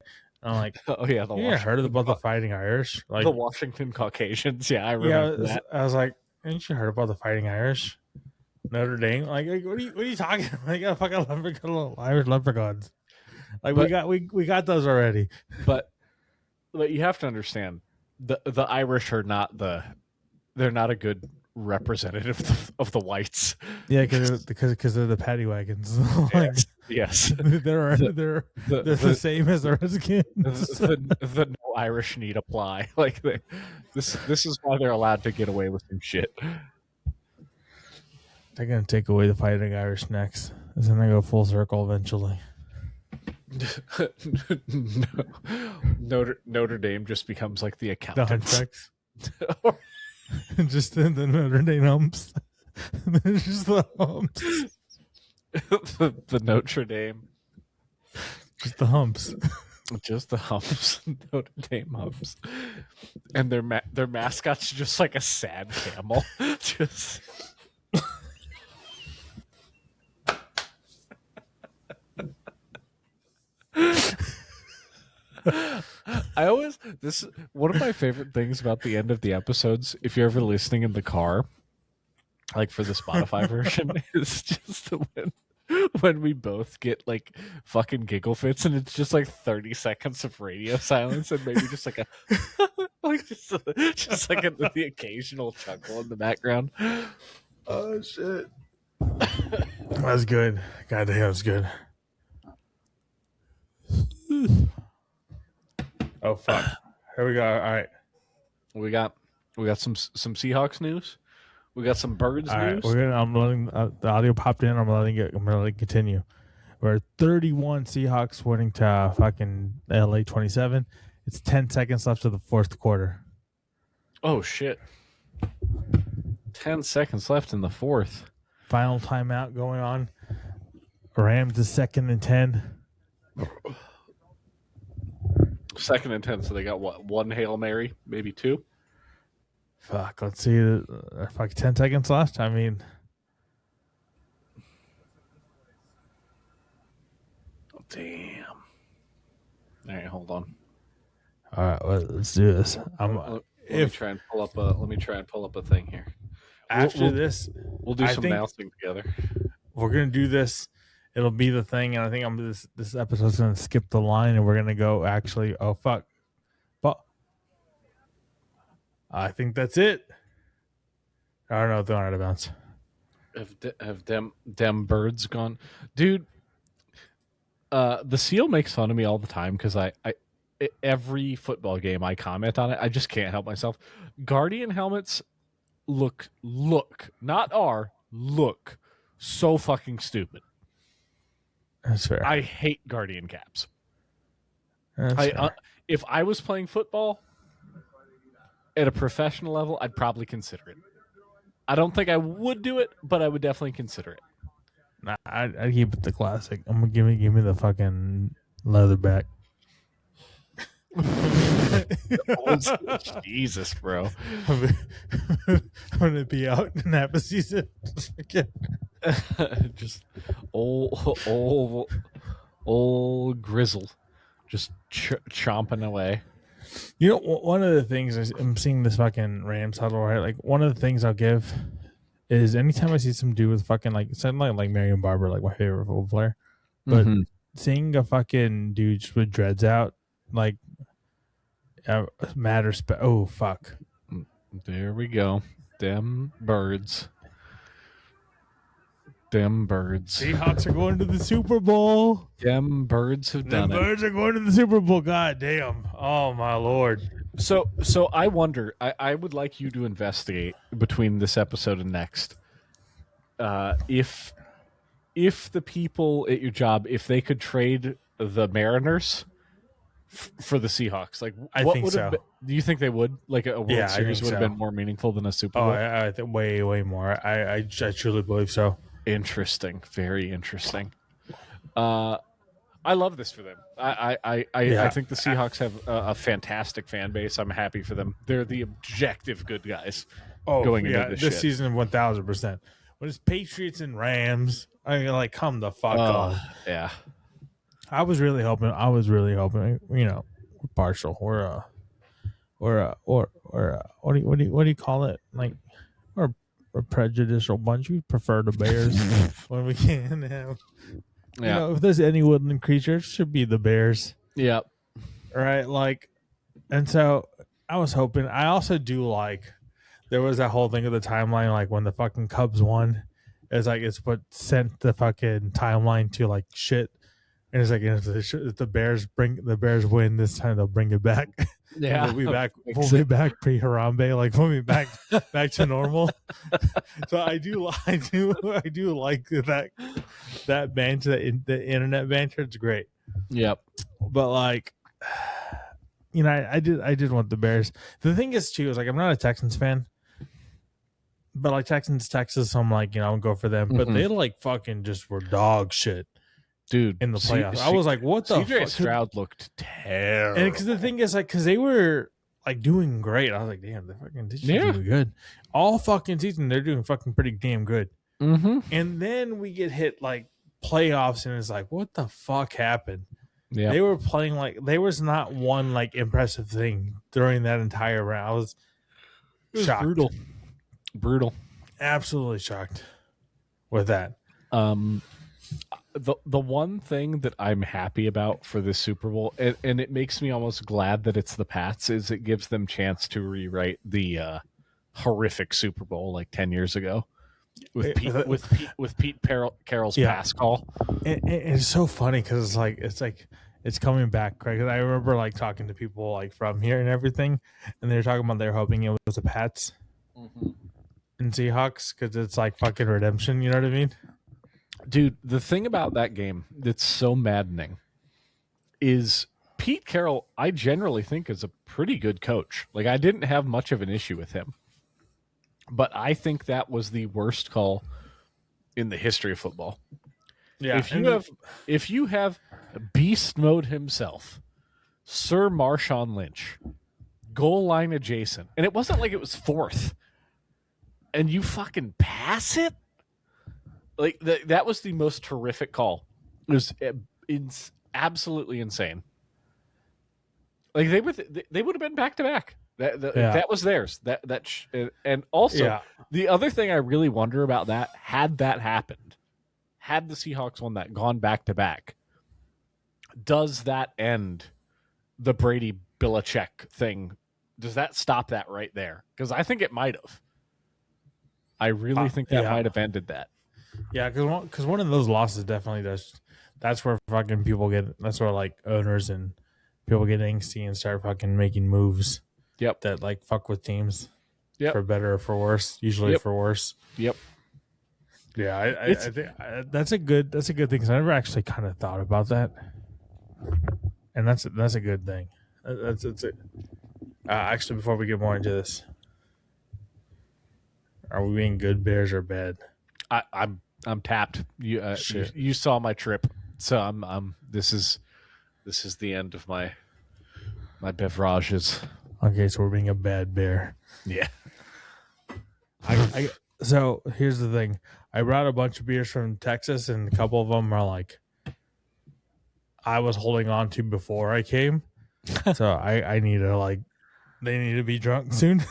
And I'm like, "Oh yeah, heard about the Fighting Irish, like the Washington Caucasians." Yeah, I remember that. I was like, "Ain't you heard about the Fighting Irish, Notre Dame? Like what are you talking about? Like a fucking little Irish leprechauns? Like we got those already." But you have to understand, the Irish are not they're not a good representative of the whites. Yeah, because they're the paddy wagons. Like, yes. they're the same as the Redskins. The no Irish need apply. Like this is why they're allowed to get away with some shit. They're gonna take away the Fighting Irish next. It's gonna go full circle eventually. Notre Dame just becomes like the accountants. The Hunchbacks. Just the Notre Dame humps. Just the humps. the Notre Dame. Just the humps. Just the humps. Notre Dame humps. And their mascot's just like a sad camel. Just. One of my favorite things about the end of the episodes, if you're ever listening in the car, like for the Spotify version, is just when we both get like fucking giggle fits and it's just like 30 seconds of radio silence and maybe just like a like just like the occasional chuckle in the background. Oh shit. That's good. God damn, that's good. Oh fuck! Here we go. All right, we got some Seahawks news. We got some Birds news. I'm letting the audio popped in. I'm letting it continue. We're 31 Seahawks winning to fucking LA 27. It's 10 seconds left of the fourth quarter. Oh shit! 10 seconds left in the fourth. Final timeout going on. Rams is 2nd and 10. 2nd and 10, so they got what? 1 Hail Mary, maybe 2. Fuck, let's see. Fuck, 10 seconds left. I mean, damn. All right, hold on. All right, let's do this. Let me try and pull up a thing here. After this, we'll do some announcing together. We're gonna do this. It'll be the thing, and I think this episode's gonna skip the line, and we're gonna go actually. Oh fuck! But I think that's it. I don't know if they're out of bounds. Have them birds gone, dude? The seal makes fun of me all the time because every football game I comment on it. I just can't help myself. Guardian helmets look so fucking stupid. That's fair. I hate Guardian caps. Fair. If I was playing football at a professional level, I'd probably consider it. I don't think I would do it, but I would definitely consider it. Nah, I'd keep it the classic. I'm gonna give me the fucking leatherback. Jesus, bro. I'm gonna be out in half a season. Just old grizzled, just chomping away. You know, one of the things I'm seeing this fucking Rams huddle, right? Like, one of the things I'll give is anytime I see some dude with fucking something like Marion Barber, like my favorite football player, but seeing a fucking dude just with dreads out, like, matters. Oh fuck! There we go. Them birds. Seahawks are going to the Super Bowl. Them birds have done it. Them birds are going to the Super Bowl. God damn! Oh my lord! So I wonder. I would like you to investigate between this episode and next. If the people at your job, if they could trade the Mariners for the Seahawks, like I think so. Do you think they would? Like a World Series would have been more meaningful than a Super Bowl? Oh, I think way more. I truly believe so. Interesting, very interesting. I love this for them. I think the Seahawks have a fantastic fan base. I'm happy for them. They're the objective good guys going into this season. 1000%. When it's Patriots and Rams, I like come the fuck on. Yeah, I was really hoping. You know, we're partial. We're what do you call it? Like we're a prejudicial bunch. We prefer the Bears when we can have. You know, if there's any woodland creature, it should be the Bears. Yep. Right. Like, and so I was hoping. I also do like. There was that whole thing of the timeline, like when the fucking Cubs won. It's like it's what sent the fucking timeline to like shit. And it's like if the Bears win this time, they'll bring it back. Yeah, we'll be back. We'll be back pre-Harambe. Like we'll be back to normal. So I do like that banter, the internet banter. It's great. Yep. But like, you know, I did want the Bears. The thing is too is like I'm not a Texans fan. But like Texas, I'm like, you know, I'll go for them. But they like fucking just were dog shit. Dude, in the playoffs. I was like, what the CJ Stroud looked terrible. And because the thing is, like, because they were like doing great. I was like, damn, they fucking did doing good. All fucking season, they're doing fucking pretty damn good. Mm-hmm. And then we get hit like playoffs, and it's like, what the fuck happened? Yeah, they were playing like there was not one like impressive thing during that entire round. I was shocked. Brutal, absolutely shocked with that. The one thing that I'm happy about for this Super Bowl, and it makes me almost glad that it's the Pats, is it gives them chance to rewrite the horrific Super Bowl like 10 years ago with Pete Carroll's pass call. It's so funny because it's coming back, right? Because I remember like talking to people like from here and everything, and they were talking about they're hoping it was the Pats and Seahawks because it's like fucking redemption. You know what I mean? Dude, the thing about that game that's so maddening is Pete Carroll, I generally think is a pretty good coach. Like I didn't have much of an issue with him, but I think that was the worst call in the history of football. Yeah, If you have beast mode himself, Sir Marshawn Lynch, goal line adjacent, and it wasn't like it was fourth, and you fucking pass it. Like that was the most terrific call. It was absolutely insane. Like they would have been back to back. That was theirs. And also the other thing I really wonder about that, had that happened, had the Seahawks won that, gone back to back, does that end the Brady Belichick thing? Does that stop that right there? Because I think it might have. I really think that might have ended that. Yeah, because one of those losses definitely does. That's where fucking people get. That's where like owners and people get angsty and start fucking making moves. Yep. That like fuck with teams. Yep. For better or for worse. Usually for worse. Yep. Yeah, I think that's a good thing because I never actually kind of thought about that, and that's a good thing. That's it. Actually, before we get more into this, are we being good bears or bad? I'm tapped. You saw my trip, so I'm this is the end of my beverages. Okay, so we're being a bad bear. Yeah. So here's the thing. I brought a bunch of beers from Texas, and a couple of them are like I was holding on to before I came. So I need to they need to be drunk soon.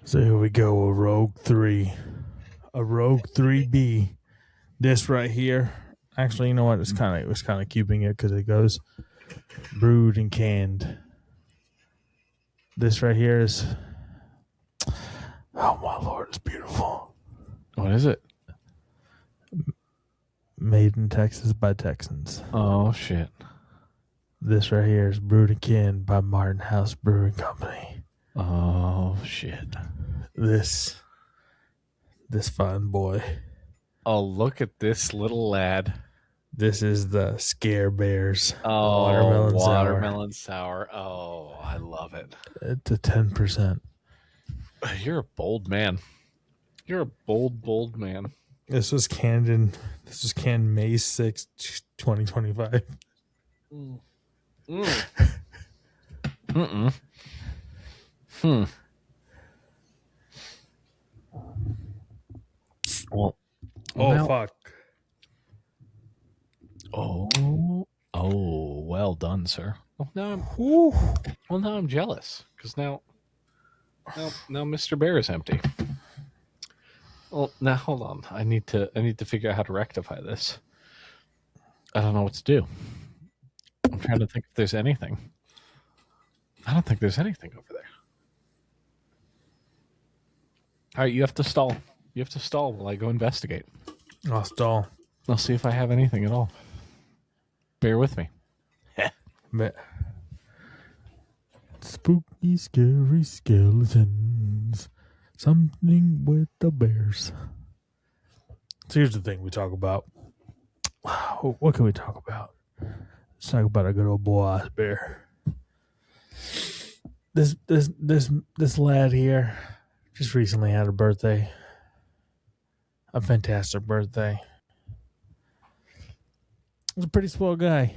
So here we go, a Rogue 3. A Rogue 3B. This right here. Actually, you know what? It was kind of keeping it because it goes brewed and canned. This right here is, oh my Lord, it's beautiful. What is it? Made in Texas by Texans. Oh shit. This right here is brewed and canned by Martin House Brewing Company. Oh shit. This fine boy. Oh, look at this little lad. This is the Scare Bears. Oh, watermelon sour. Oh, I love it. It's a 10%. You're a bold man. You're a bold man. This was canned May 6th, 2025. Well, fuck. Oh, well done, sir. Well, now I'm jealous because now Mr. Bear is empty. Well, now hold on. I need to figure out how to rectify this. I don't know what to do. I'm trying to think if there's anything. I don't think there's anything over there. All right, you have to stall. You have to stall while I go investigate. I'll stall. I'll see if I have anything at all. Bear with me. Spooky, scary skeletons. Something with the bears. So here's the thing we talk about. What can we talk about? Let's talk about a good old boy ice bear. This lad here just recently had a birthday. A fantastic birthday. He's a pretty spoiled guy.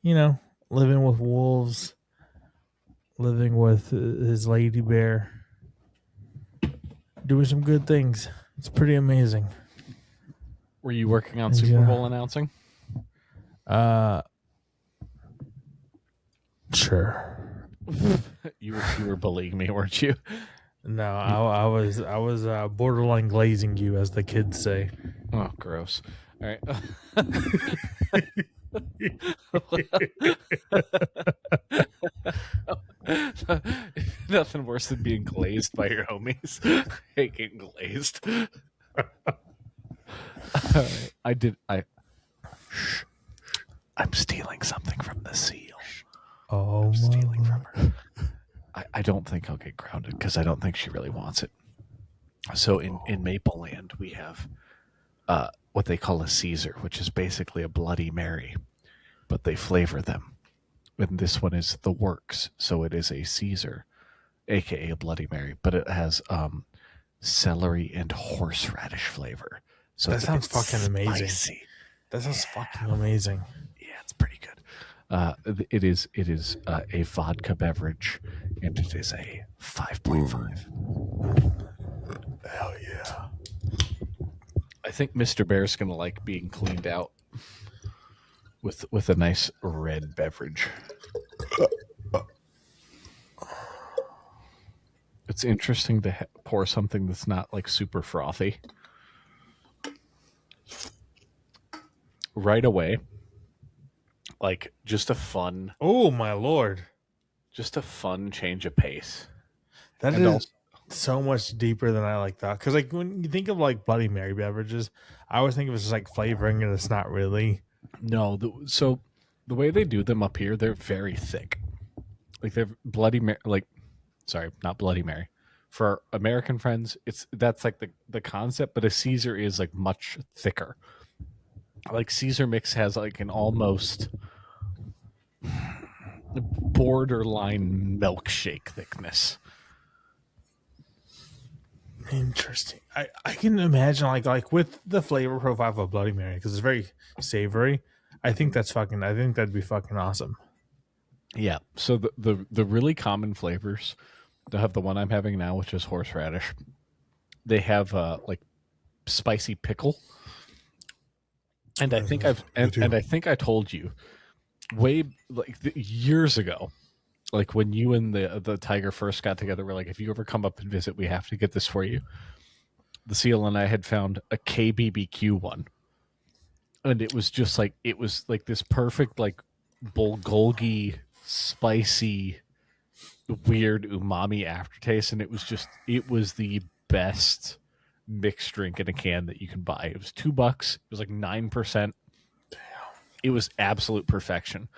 You know, living with wolves, living with his lady bear, doing some good things. It's pretty amazing. Were you working on Super Bowl announcing? Sure. You were bullying me, weren't you? No, I was borderline glazing you, as the kids say. Oh, gross. All right. Nothing worse than being glazed by your homies. Hate getting glazed. I did. Shh. I'm stealing something from the seal. Oh, I'm stealing from her. I don't think I'll get grounded because I don't think she really wants it. So in Maple Land, we have what they call a Caesar, which is basically a Bloody Mary, but they flavor them. And this one is the works, so it is a Caesar, aka a Bloody Mary, but it has celery and horseradish flavor. So that sounds fucking amazing. Spicy. That sounds fucking amazing. Yeah, it's pretty good. It is a vodka beverage, and it is a 5.5. Hell yeah. I think Mr. Bear's gonna like being cleaned out with a nice red beverage. It's interesting to pour something that's not like super frothy right away. Like just a fun, Oh my lord. just a fun change of pace. That And is also- so much deeper than I like thought. Because like when you think of like Bloody Mary beverages, I always think of it as just like flavoring, and it's not really. No, so the way they do them up here, they're very thick. Like they're Bloody Mary, like sorry, not Bloody Mary. For our American friends, that's like the concept, but a Caesar is like much thicker. Like Caesar mix has like an almost borderline milkshake thickness. Interesting. I can imagine like with the flavor profile of a Bloody Mary, because it's very savory. I think that'd be fucking awesome. Yeah. So the really common flavors, they have the one I'm having now, which is horseradish. They have like spicy pickle. And I think and I think I told you way like years ago, like when you and the tiger first got together, we're like, if you ever come up and visit, we have to get this for you. The seal and I had found a KBBQ one, and it was like this perfect like bulgogi spicy weird umami aftertaste, and it was the best mixed drink in a can that you can buy. It was $2. It was like 9%. It was absolute perfection.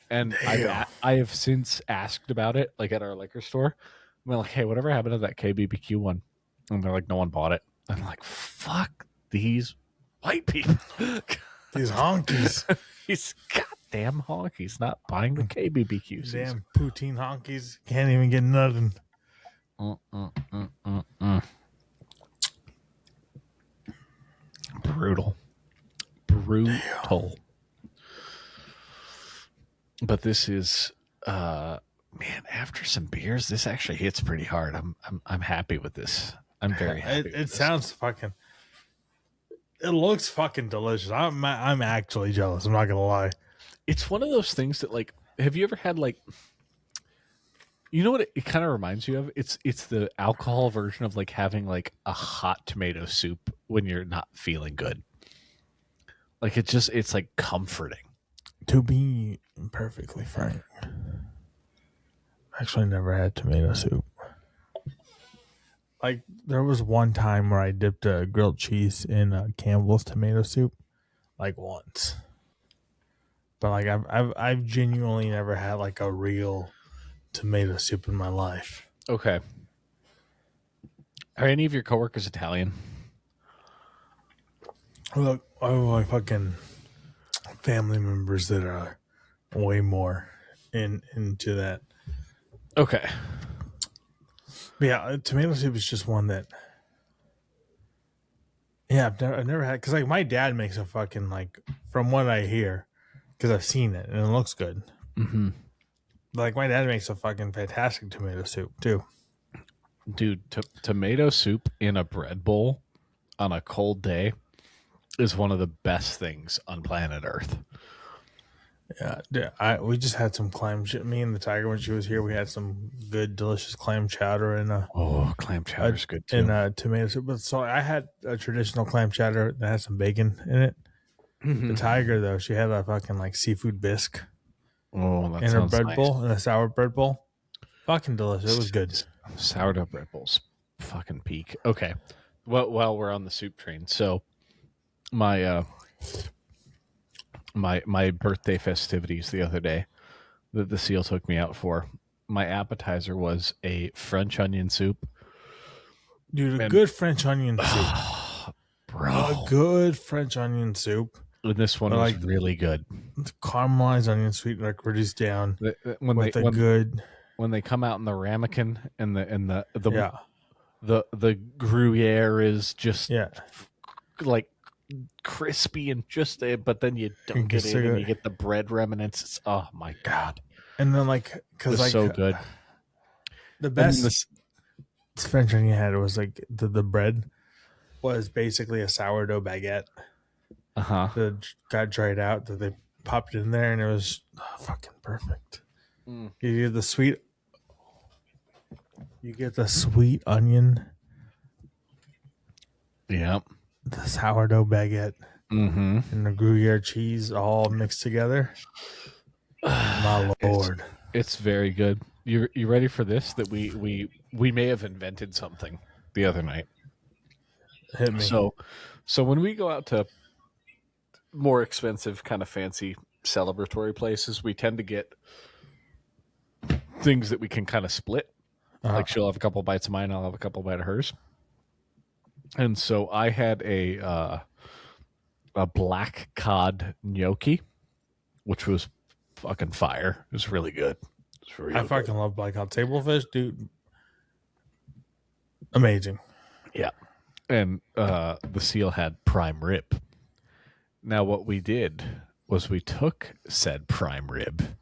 And I have since asked about it, like at our liquor store. I'm like, hey, whatever happened to that KBBQ one? And they're like, no one bought it. I'm like, fuck these white people. These honkies. These goddamn honkies not buying the KBBQ. Damn poutine honkies can't even get nothing. Brutal. But this is man, after some beers, this actually hits pretty hard. I'm happy with this. I'm very happy. It sounds fucking. It looks fucking delicious. I'm actually jealous. I'm not gonna lie. It's one of those things that like, have you ever had like, you know what it kind of reminds you of? It's the alcohol version of like having like a hot tomato soup when you're not feeling good. Like it's like comforting. To be perfectly frank, actually never had tomato soup. Like there was one time where I dipped a grilled cheese in Campbell's tomato soup, like once. But like I've genuinely never had like a real tomato soup in my life. Okay. Are any of your coworkers Italian? Look, I have like fucking family members that are way more into that. Okay. But yeah, tomato soup is just one that. Yeah, I've never had, because like my dad makes a fucking like, from what I hear, because I've seen it and it looks good. Mm-hmm. Like my dad makes a fucking fantastic tomato soup too. Dude, tomato soup in a bread bowl on a cold day is one of the best things on planet Earth. Yeah, we just had some clam. Me and the tiger, when she was here, we had some good, delicious clam chowder and clam chowder's good too. And tomato soup. But so I had a traditional clam chowder that had some bacon in it. Mm-hmm. The tiger though, she had a fucking like seafood bisque. Oh, that in her bread nice. bowl, in a sour bread bowl. Fucking delicious. It was good. Sourdough bread bowls, fucking peak. Okay, well, while we're on the soup train, so my my birthday festivities the other day that the seal took me out for, my appetizer was a French onion soup. Dude, a And good French onion soup. bro, A good French onion soup. and this one But was like really good. caramelized onion sweet, like reduced down When with they a good, when they come out in the ramekin and yeah, the Gruyere is just yeah. like crispy and just but then you dunk it It's so in and you good. get the bread remnants. It's, oh my god, And then like, it cause was like so good. the And then best French onion I had was like the bread was basically a sourdough baguette uh-huh. that got dried out that they popped in there, and it was fucking perfect. Mm. You get the sweet, onion, Yeah. the sourdough baguette, Mm-hmm. and the Gruyere cheese all mixed together. My lord. It's very good. You ready for this? That we may have invented something the other night. Hit me. So when we go out to more expensive, kind of fancy celebratory places, we tend to get things that we can kind of split. Like she'll have a couple bites of mine, I'll have a couple bites of hers. And so I had a black cod gnocchi, which was fucking fire. It was really good. It was I fucking love black hot table fish, dude. Amazing. Yeah. And the seal had prime rib. Now, what we did was we took said prime rib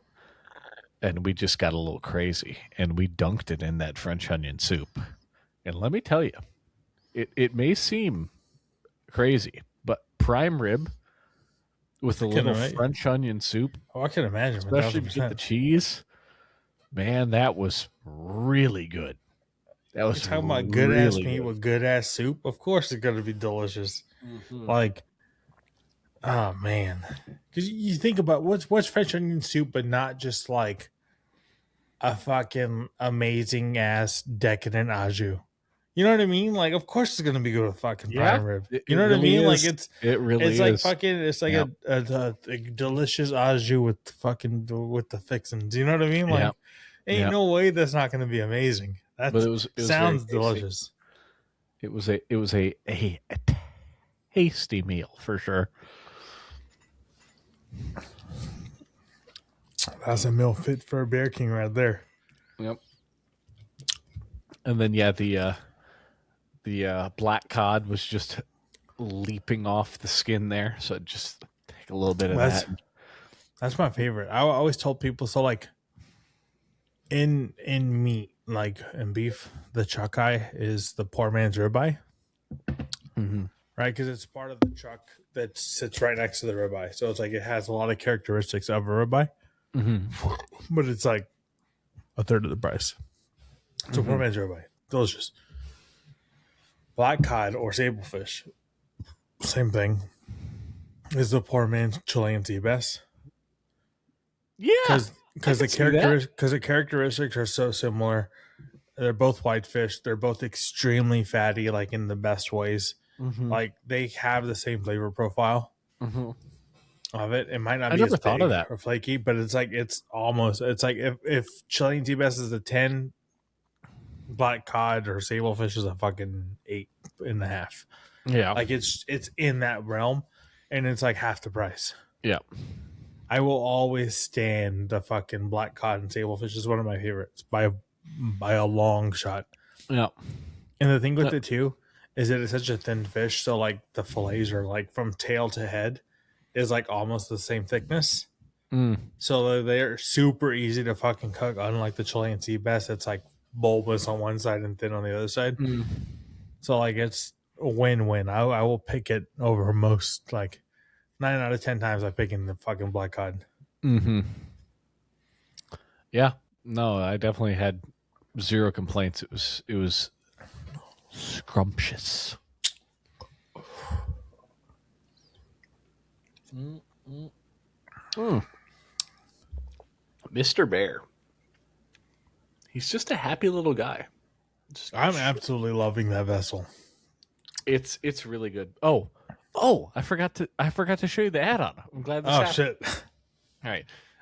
and we just got a little crazy and we dunked it in that French onion soup. And let me tell you, it may seem crazy, but prime rib with a little French onion soup, Oh, I can imagine, especially if you get the cheese, man, that was really good. That was talking about good ass meat with good ass soup. Of course, it's gonna be delicious. Mm-hmm. Like, oh man, because you think about what's French onion soup, but not just like a fucking amazing ass decadent au jus. You know what I mean? Like, of course, it's gonna be good with fucking prime rib. You know what I mean? Like, it really it's is. like fucking. It's like Yep. a delicious au jus with fucking with the fixins. You know what I mean? Like, Yep. ain't no way that's not gonna be amazing. That sounds delicious. It was a tasty meal for sure. That's a meal fit for a Bear King right there. Yep. And then yeah, the black cod was just leaping off the skin there, so just take a little bit of that. That's my favorite. I always told people, so like in meat, like in beef, the chuck eye is the poor man's ribeye, right? Because it's part of the chuck that sits right next to the ribeye, so it's like it has a lot of characteristics of a ribeye, but it's like a third of the price. So poor man's ribeye, delicious. Black cod or sablefish, same thing, is the poor man's Chilean sea bass. Yeah, because the characteristics are so similar. They're both white fish. They're both extremely fatty, like in the best ways. Like they have the same flavor profile of it. It might not be as big or flaky, but it's like it's like if Chilean sea bass is a 10, black cod or sablefish is a fucking 8.5. Yeah, like it's in that realm, and it's like half the price. Yeah, I will always stand the fucking black cod and sablefish is one of my favorites by a long shot. Yeah. And the thing with it too is that it's such a thin fish, so like the fillets are like from tail to head is like almost the same thickness. So they're super easy to fucking cook, unlike the Chilean sea bass that's like bulbous on one side and thin on the other side. So like it's a win-win. I will pick it over most, like 9 out of 10 times I pick in the fucking black cod. Yeah. No, I definitely had zero complaints. It was scrumptious. Mr. Bear. He's just a happy little guy. I'm absolutely loving that vessel. It's really good. Oh, I forgot to show you the add-on. I'm glad this happened. Shit. All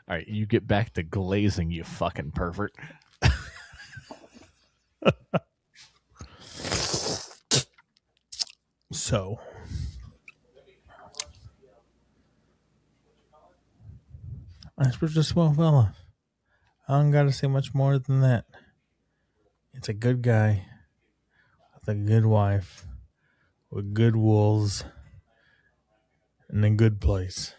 right. You get back to glazing, you fucking pervert. So, Iceberg's just a swell fella. I don't gotta say much more than that. It's a good guy with a good wife, with good wolves, in a good place.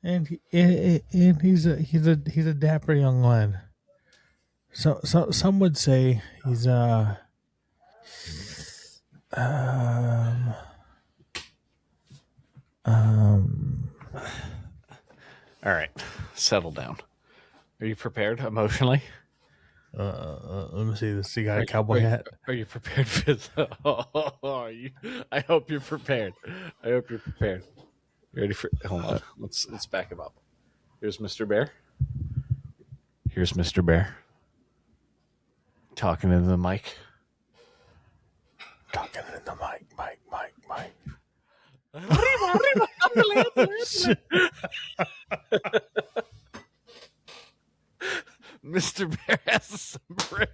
And he's a dapper young lad. So some would say he's All right, settle down. Are you prepared emotionally? let me see this. You got a cowboy hat? Are you prepared for this? I hope you're prepared. You ready for? Hold on. Let's back him up. Here's Mr. Bear. Here's Mr. Bear. Talking into the mic. Talking in the mic. Mr. Bear has a sombrero.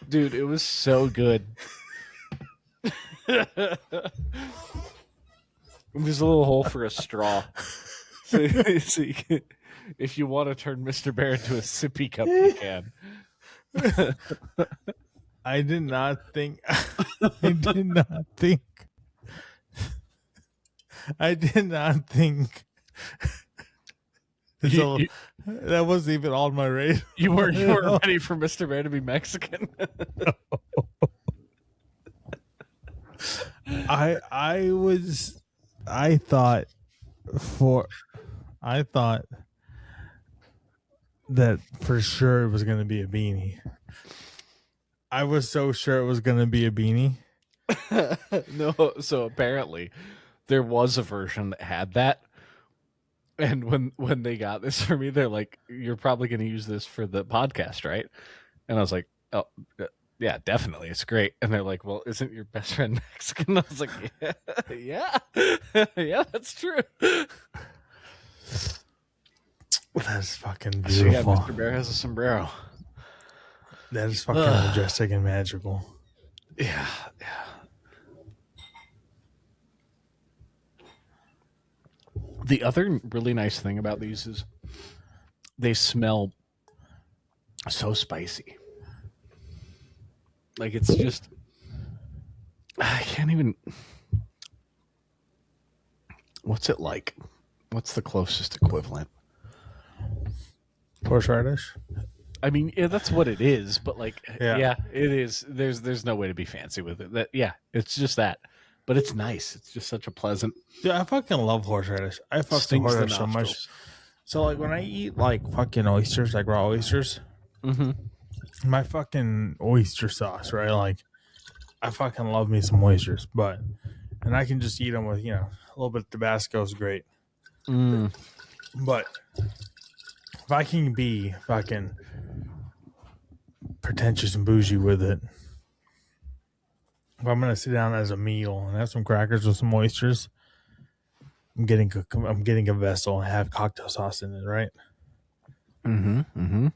Dude, it was so good. There's a little hole for a straw. So you can, if you want to turn Mr. Bear into a sippy cup, you can. I did not think. I did not think. That wasn't even on my radar. You weren't ready for Mr. Bear to be Mexican. I thought that for sure it was going to be a beanie. I was so sure it was going to be a beanie. No, so apparently there was a version that had that. And when they got this for me, they're like, "You're probably going to use this for the podcast, right?" And I was like, "Oh, yeah, definitely. It's great." And they're like, "Well, isn't your best friend Mexican?" I was like, "Yeah, yeah, that's true." That's fucking So yeah, beautiful. Mr. Bear has a sombrero. That is fucking majestic and magical. Yeah. The other really nice thing about these is they smell so spicy. Like it's just, I can't even. What's it like? What's the closest equivalent? Horseradish? I mean, yeah, that's what it is, but like, Yeah. yeah, it is. There's no way to be fancy with it. It's just that, but it's nice. It's just such a pleasant. Dude, I fucking love horseradish. I fucking Stings the horseradish so much. nostrils. So like when I eat like fucking oysters, like raw oysters, my fucking oyster sauce, right? Like I fucking love me some oysters, and I can just eat them with a little bit of Tabasco is great. But if I can be fucking pretentious and bougie with it, if I'm gonna sit down as a meal and have some crackers with some oysters, I'm getting a vessel and have cocktail sauce in it, right? I'm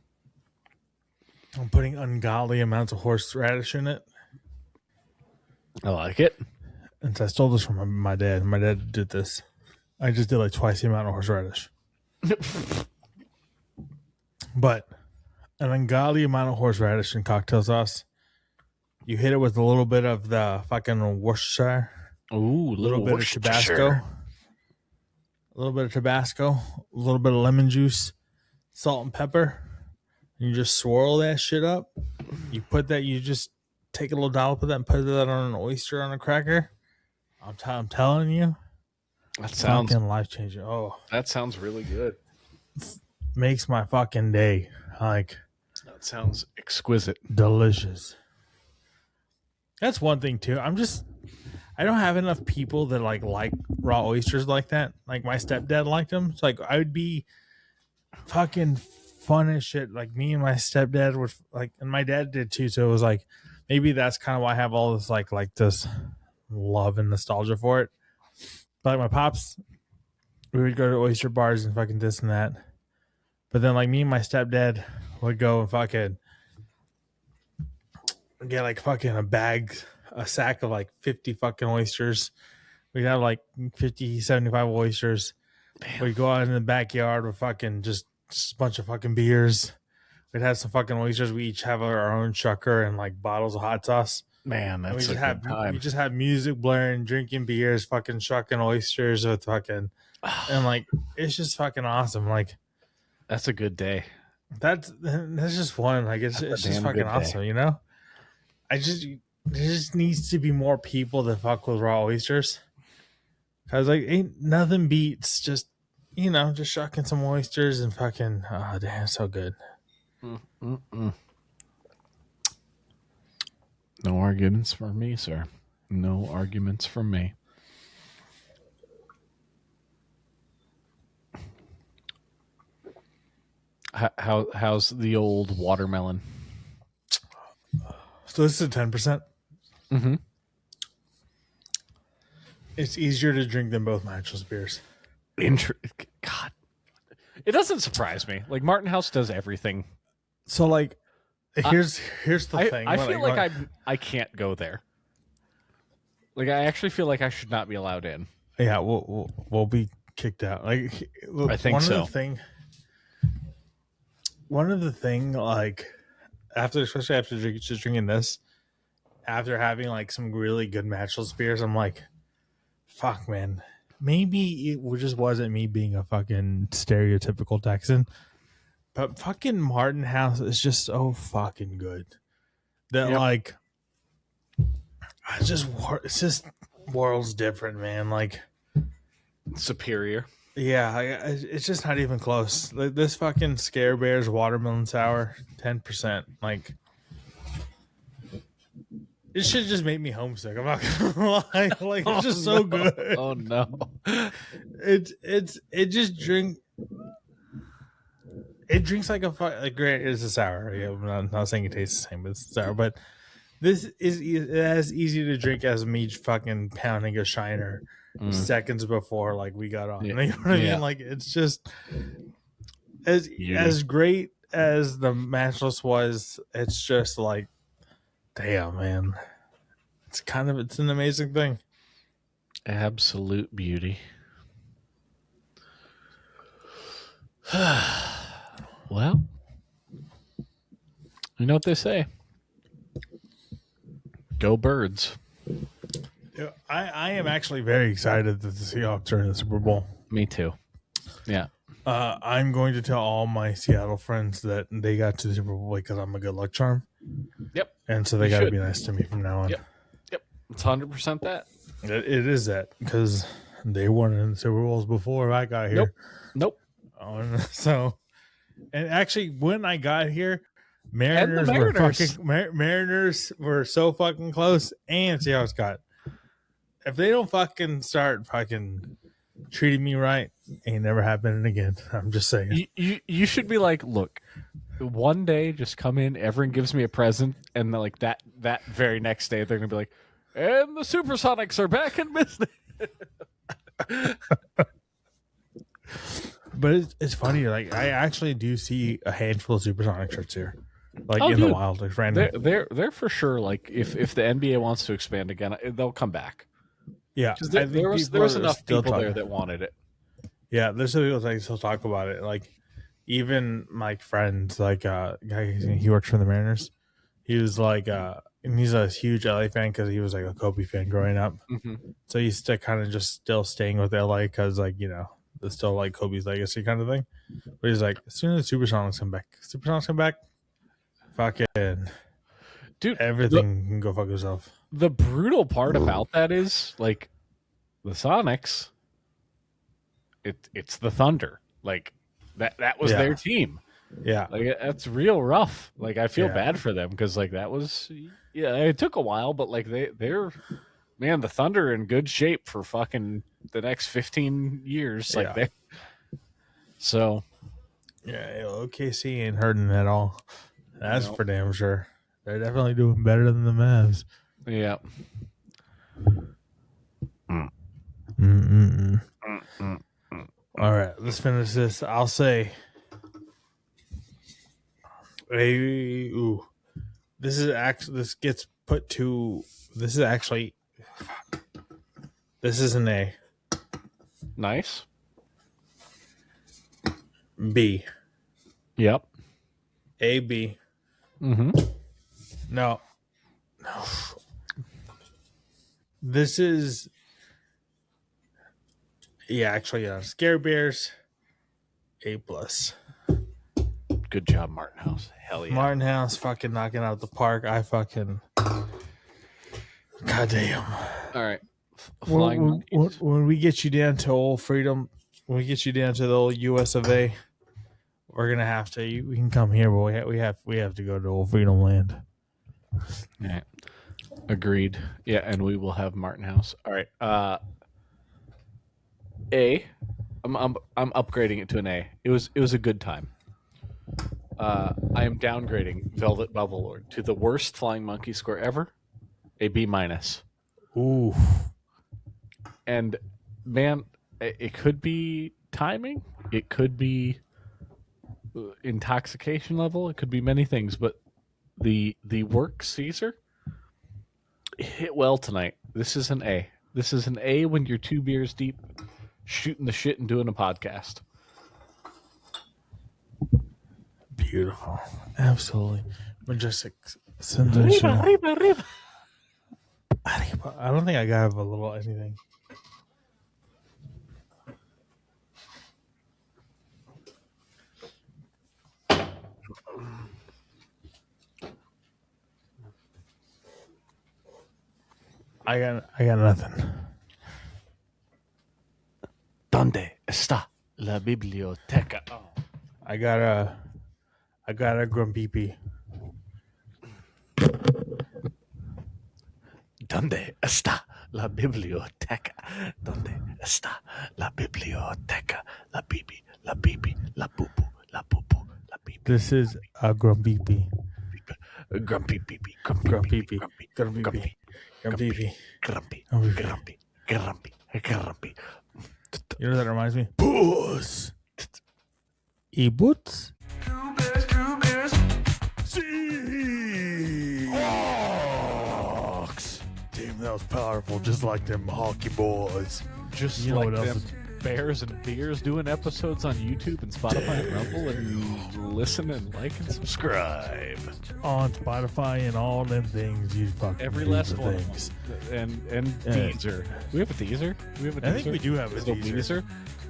putting ungodly amounts of horseradish in it. I like it. And so I stole this from my dad. My dad did this. I just did like twice the amount of horseradish. But an ungodly amount of horseradish in cocktail sauce. You hit it with a little bit of the fucking Worcestershire. Ooh, A little bit of Tabasco. A little bit of Tabasco. A little bit of lemon juice. Salt and pepper. And you just swirl that shit up. You just take a little dollop of that and put that on an oyster on a cracker. I'm telling you. That sounds fucking life changing. Oh, that sounds really good. Makes my fucking day. Like That sounds exquisite. delicious. That's one thing too. I don't have enough people that like raw oysters like that. Like my stepdad liked them. It's like I would be fucking fun as shit. Like me and my stepdad would like, and my dad did too. So it was like maybe that's kind of why I have all this like this love and nostalgia for it. But like my pops, we would go to oyster bars and fucking this and that. But then like me and my stepdad would go and fucking get like fucking a sack of like 50 fucking oysters. We'd have like 50, 75 oysters. Damn. We'd go out in the backyard with fucking just a bunch of fucking beers. We'd have some fucking oysters. We each have our own shucker and like bottles of hot sauce. Man, that's a good time. We just have music blaring, drinking beers, fucking shucking oysters with fucking, and like it's just fucking awesome. Like that's a good day. That's just fun. Like it's just fucking awesome, you know. There just needs to be more people that fuck with raw oysters. Cause like ain't nothing beats just just shucking some oysters and fucking damn, so good. Mm-mm-mm. No arguments for me, sir. No arguments from me. How's the old watermelon? So this is 10%. Mm-hmm. It's easier to drink than both matchless beers. God, it doesn't surprise me. Like Martin House does everything. So like, here's the thing. I feel like I can't go there. Like I actually feel like I should not be allowed in. Yeah, we'll be kicked out. Like I think so. One of the thing, like especially after drinking this, after having like some really good matchless beers, I'm like, fuck, man. Maybe it just wasn't me being a fucking stereotypical Texan, but fucking Martin House is just so fucking good that like, it's just worlds different, man. Like superior. Yeah, it's just not even close. Like, this fucking Scare Bears watermelon sour, 10%. Like, it should just make me homesick. I'm not gonna lie. Like, it's just so good. Oh no. It just drinks like great. It's a sour. Yeah, I'm not saying it tastes the same, but it's sour. But this is as easy to drink as me fucking pounding a Shiner seconds before like we got on. You know what I mean? Like it's just as great as the matchless was. It's just like, damn, man. It's an amazing thing. Absolute beauty. Well, you know what they say. Go Birds. Yeah, I am actually very excited that the Seahawks are in the Super Bowl. Me too. Yeah. I'm going to tell all my Seattle friends that they got to the Super Bowl because I'm a good luck charm. Yep. And so they got to be nice to me from now on. Yep. It's 100% that. It is that because they won in the Super Bowls before I got here. Nope. So, and actually, when I got here, Mariners were so fucking close, and Seahawks got. If they don't fucking start fucking treating me right, ain't never happening again. I'm just saying. You should be like, look, one day just come in, everyone gives me a present, and like that very next day they're gonna be like, and the Supersonics are back in business. But it's funny. Like I actually do see a handful of Supersonic shirts here, like the wild, like random. They're for sure. Like if the NBA wants to expand again, they'll come back. Yeah, there was enough people there that wanted it. Yeah, there's some people that still talk about it. Like even my friend, like guy, he works for the Mariners. He was like, and he's a huge LA fan because he was like a Kobe fan growing up. Mm-hmm. So he's kind of just still staying with LA because like it's still like Kobe's legacy kind of thing. But he's like, as soon as the Supersonics come back, fucking dude, everything can go fuck yourself. The brutal part about that is like the Sonics. It's the Thunder. Like that was their team. Yeah. Like that's real rough. Like I feel Yeah. bad for them because like that was it took a while, but like they're man, the Thunder in good shape for fucking the next 15 years. Like they so Yeah, OKC ain't hurting at all. That's no. for damn sure. They're definitely doing better than the Mavs. Yeah. All right, let's finish this. I'll say, this is actually this gets put to. This is actually. This is an A. Nice. B. Yep. A B. Mm-hmm. No. This is. Yeah, actually, Scare Bears. A plus. Good job, Martin House. Hell yeah. Martin House fucking knocking out the park. I fucking. Goddamn. All right. Flying monkeys. When we get you down to old Freedom, when we get you down to the old US of A, we're gonna have to. We can come here, but we have to go to old Freedom Land. Yeah. Agreed. Yeah, and we will have Martin House. All right. A. I'm upgrading it to an A. It was a good time. I am downgrading Velvet Bubble Lord to the worst flying monkey score ever. A B minus. Ooh. And man, it could be timing. It could be intoxication level. It could be many things. But the work Caesar hit well tonight. This is an A. This is an A when you're 2 beers deep, shooting the shit and doing a podcast. Beautiful. Absolutely. Majestic. Sensational. Arriba. I don't think I got a little anything. I got nothing. ¿Dónde está la biblioteca? Oh. I got a grumpy pee. ¿Dónde está la biblioteca? ¿Dónde está la biblioteca? La bibi, la bibi, la bubu, la bubu, la bibi. This is a grumpy pee. Grumpy bibi, Grumpy pee. Grumpy pee. Grumpy pee. Grumpy. You know what that reminds me? Boots. E-boots. Seahawks. Damn, that was powerful. Just like them hockey boys. Just You know like what them else Bears and Beers doing episodes on YouTube and Spotify and Rumble, and listen and like and subscribe. On Spotify and all them things. You fucking Every do last the one. things. And Deezer. We have a Deezer? I think we do have a Little Deezer.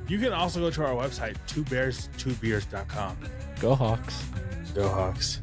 You can also go to our website, 2bears2beers.com. Go Hawks. Go Hawks.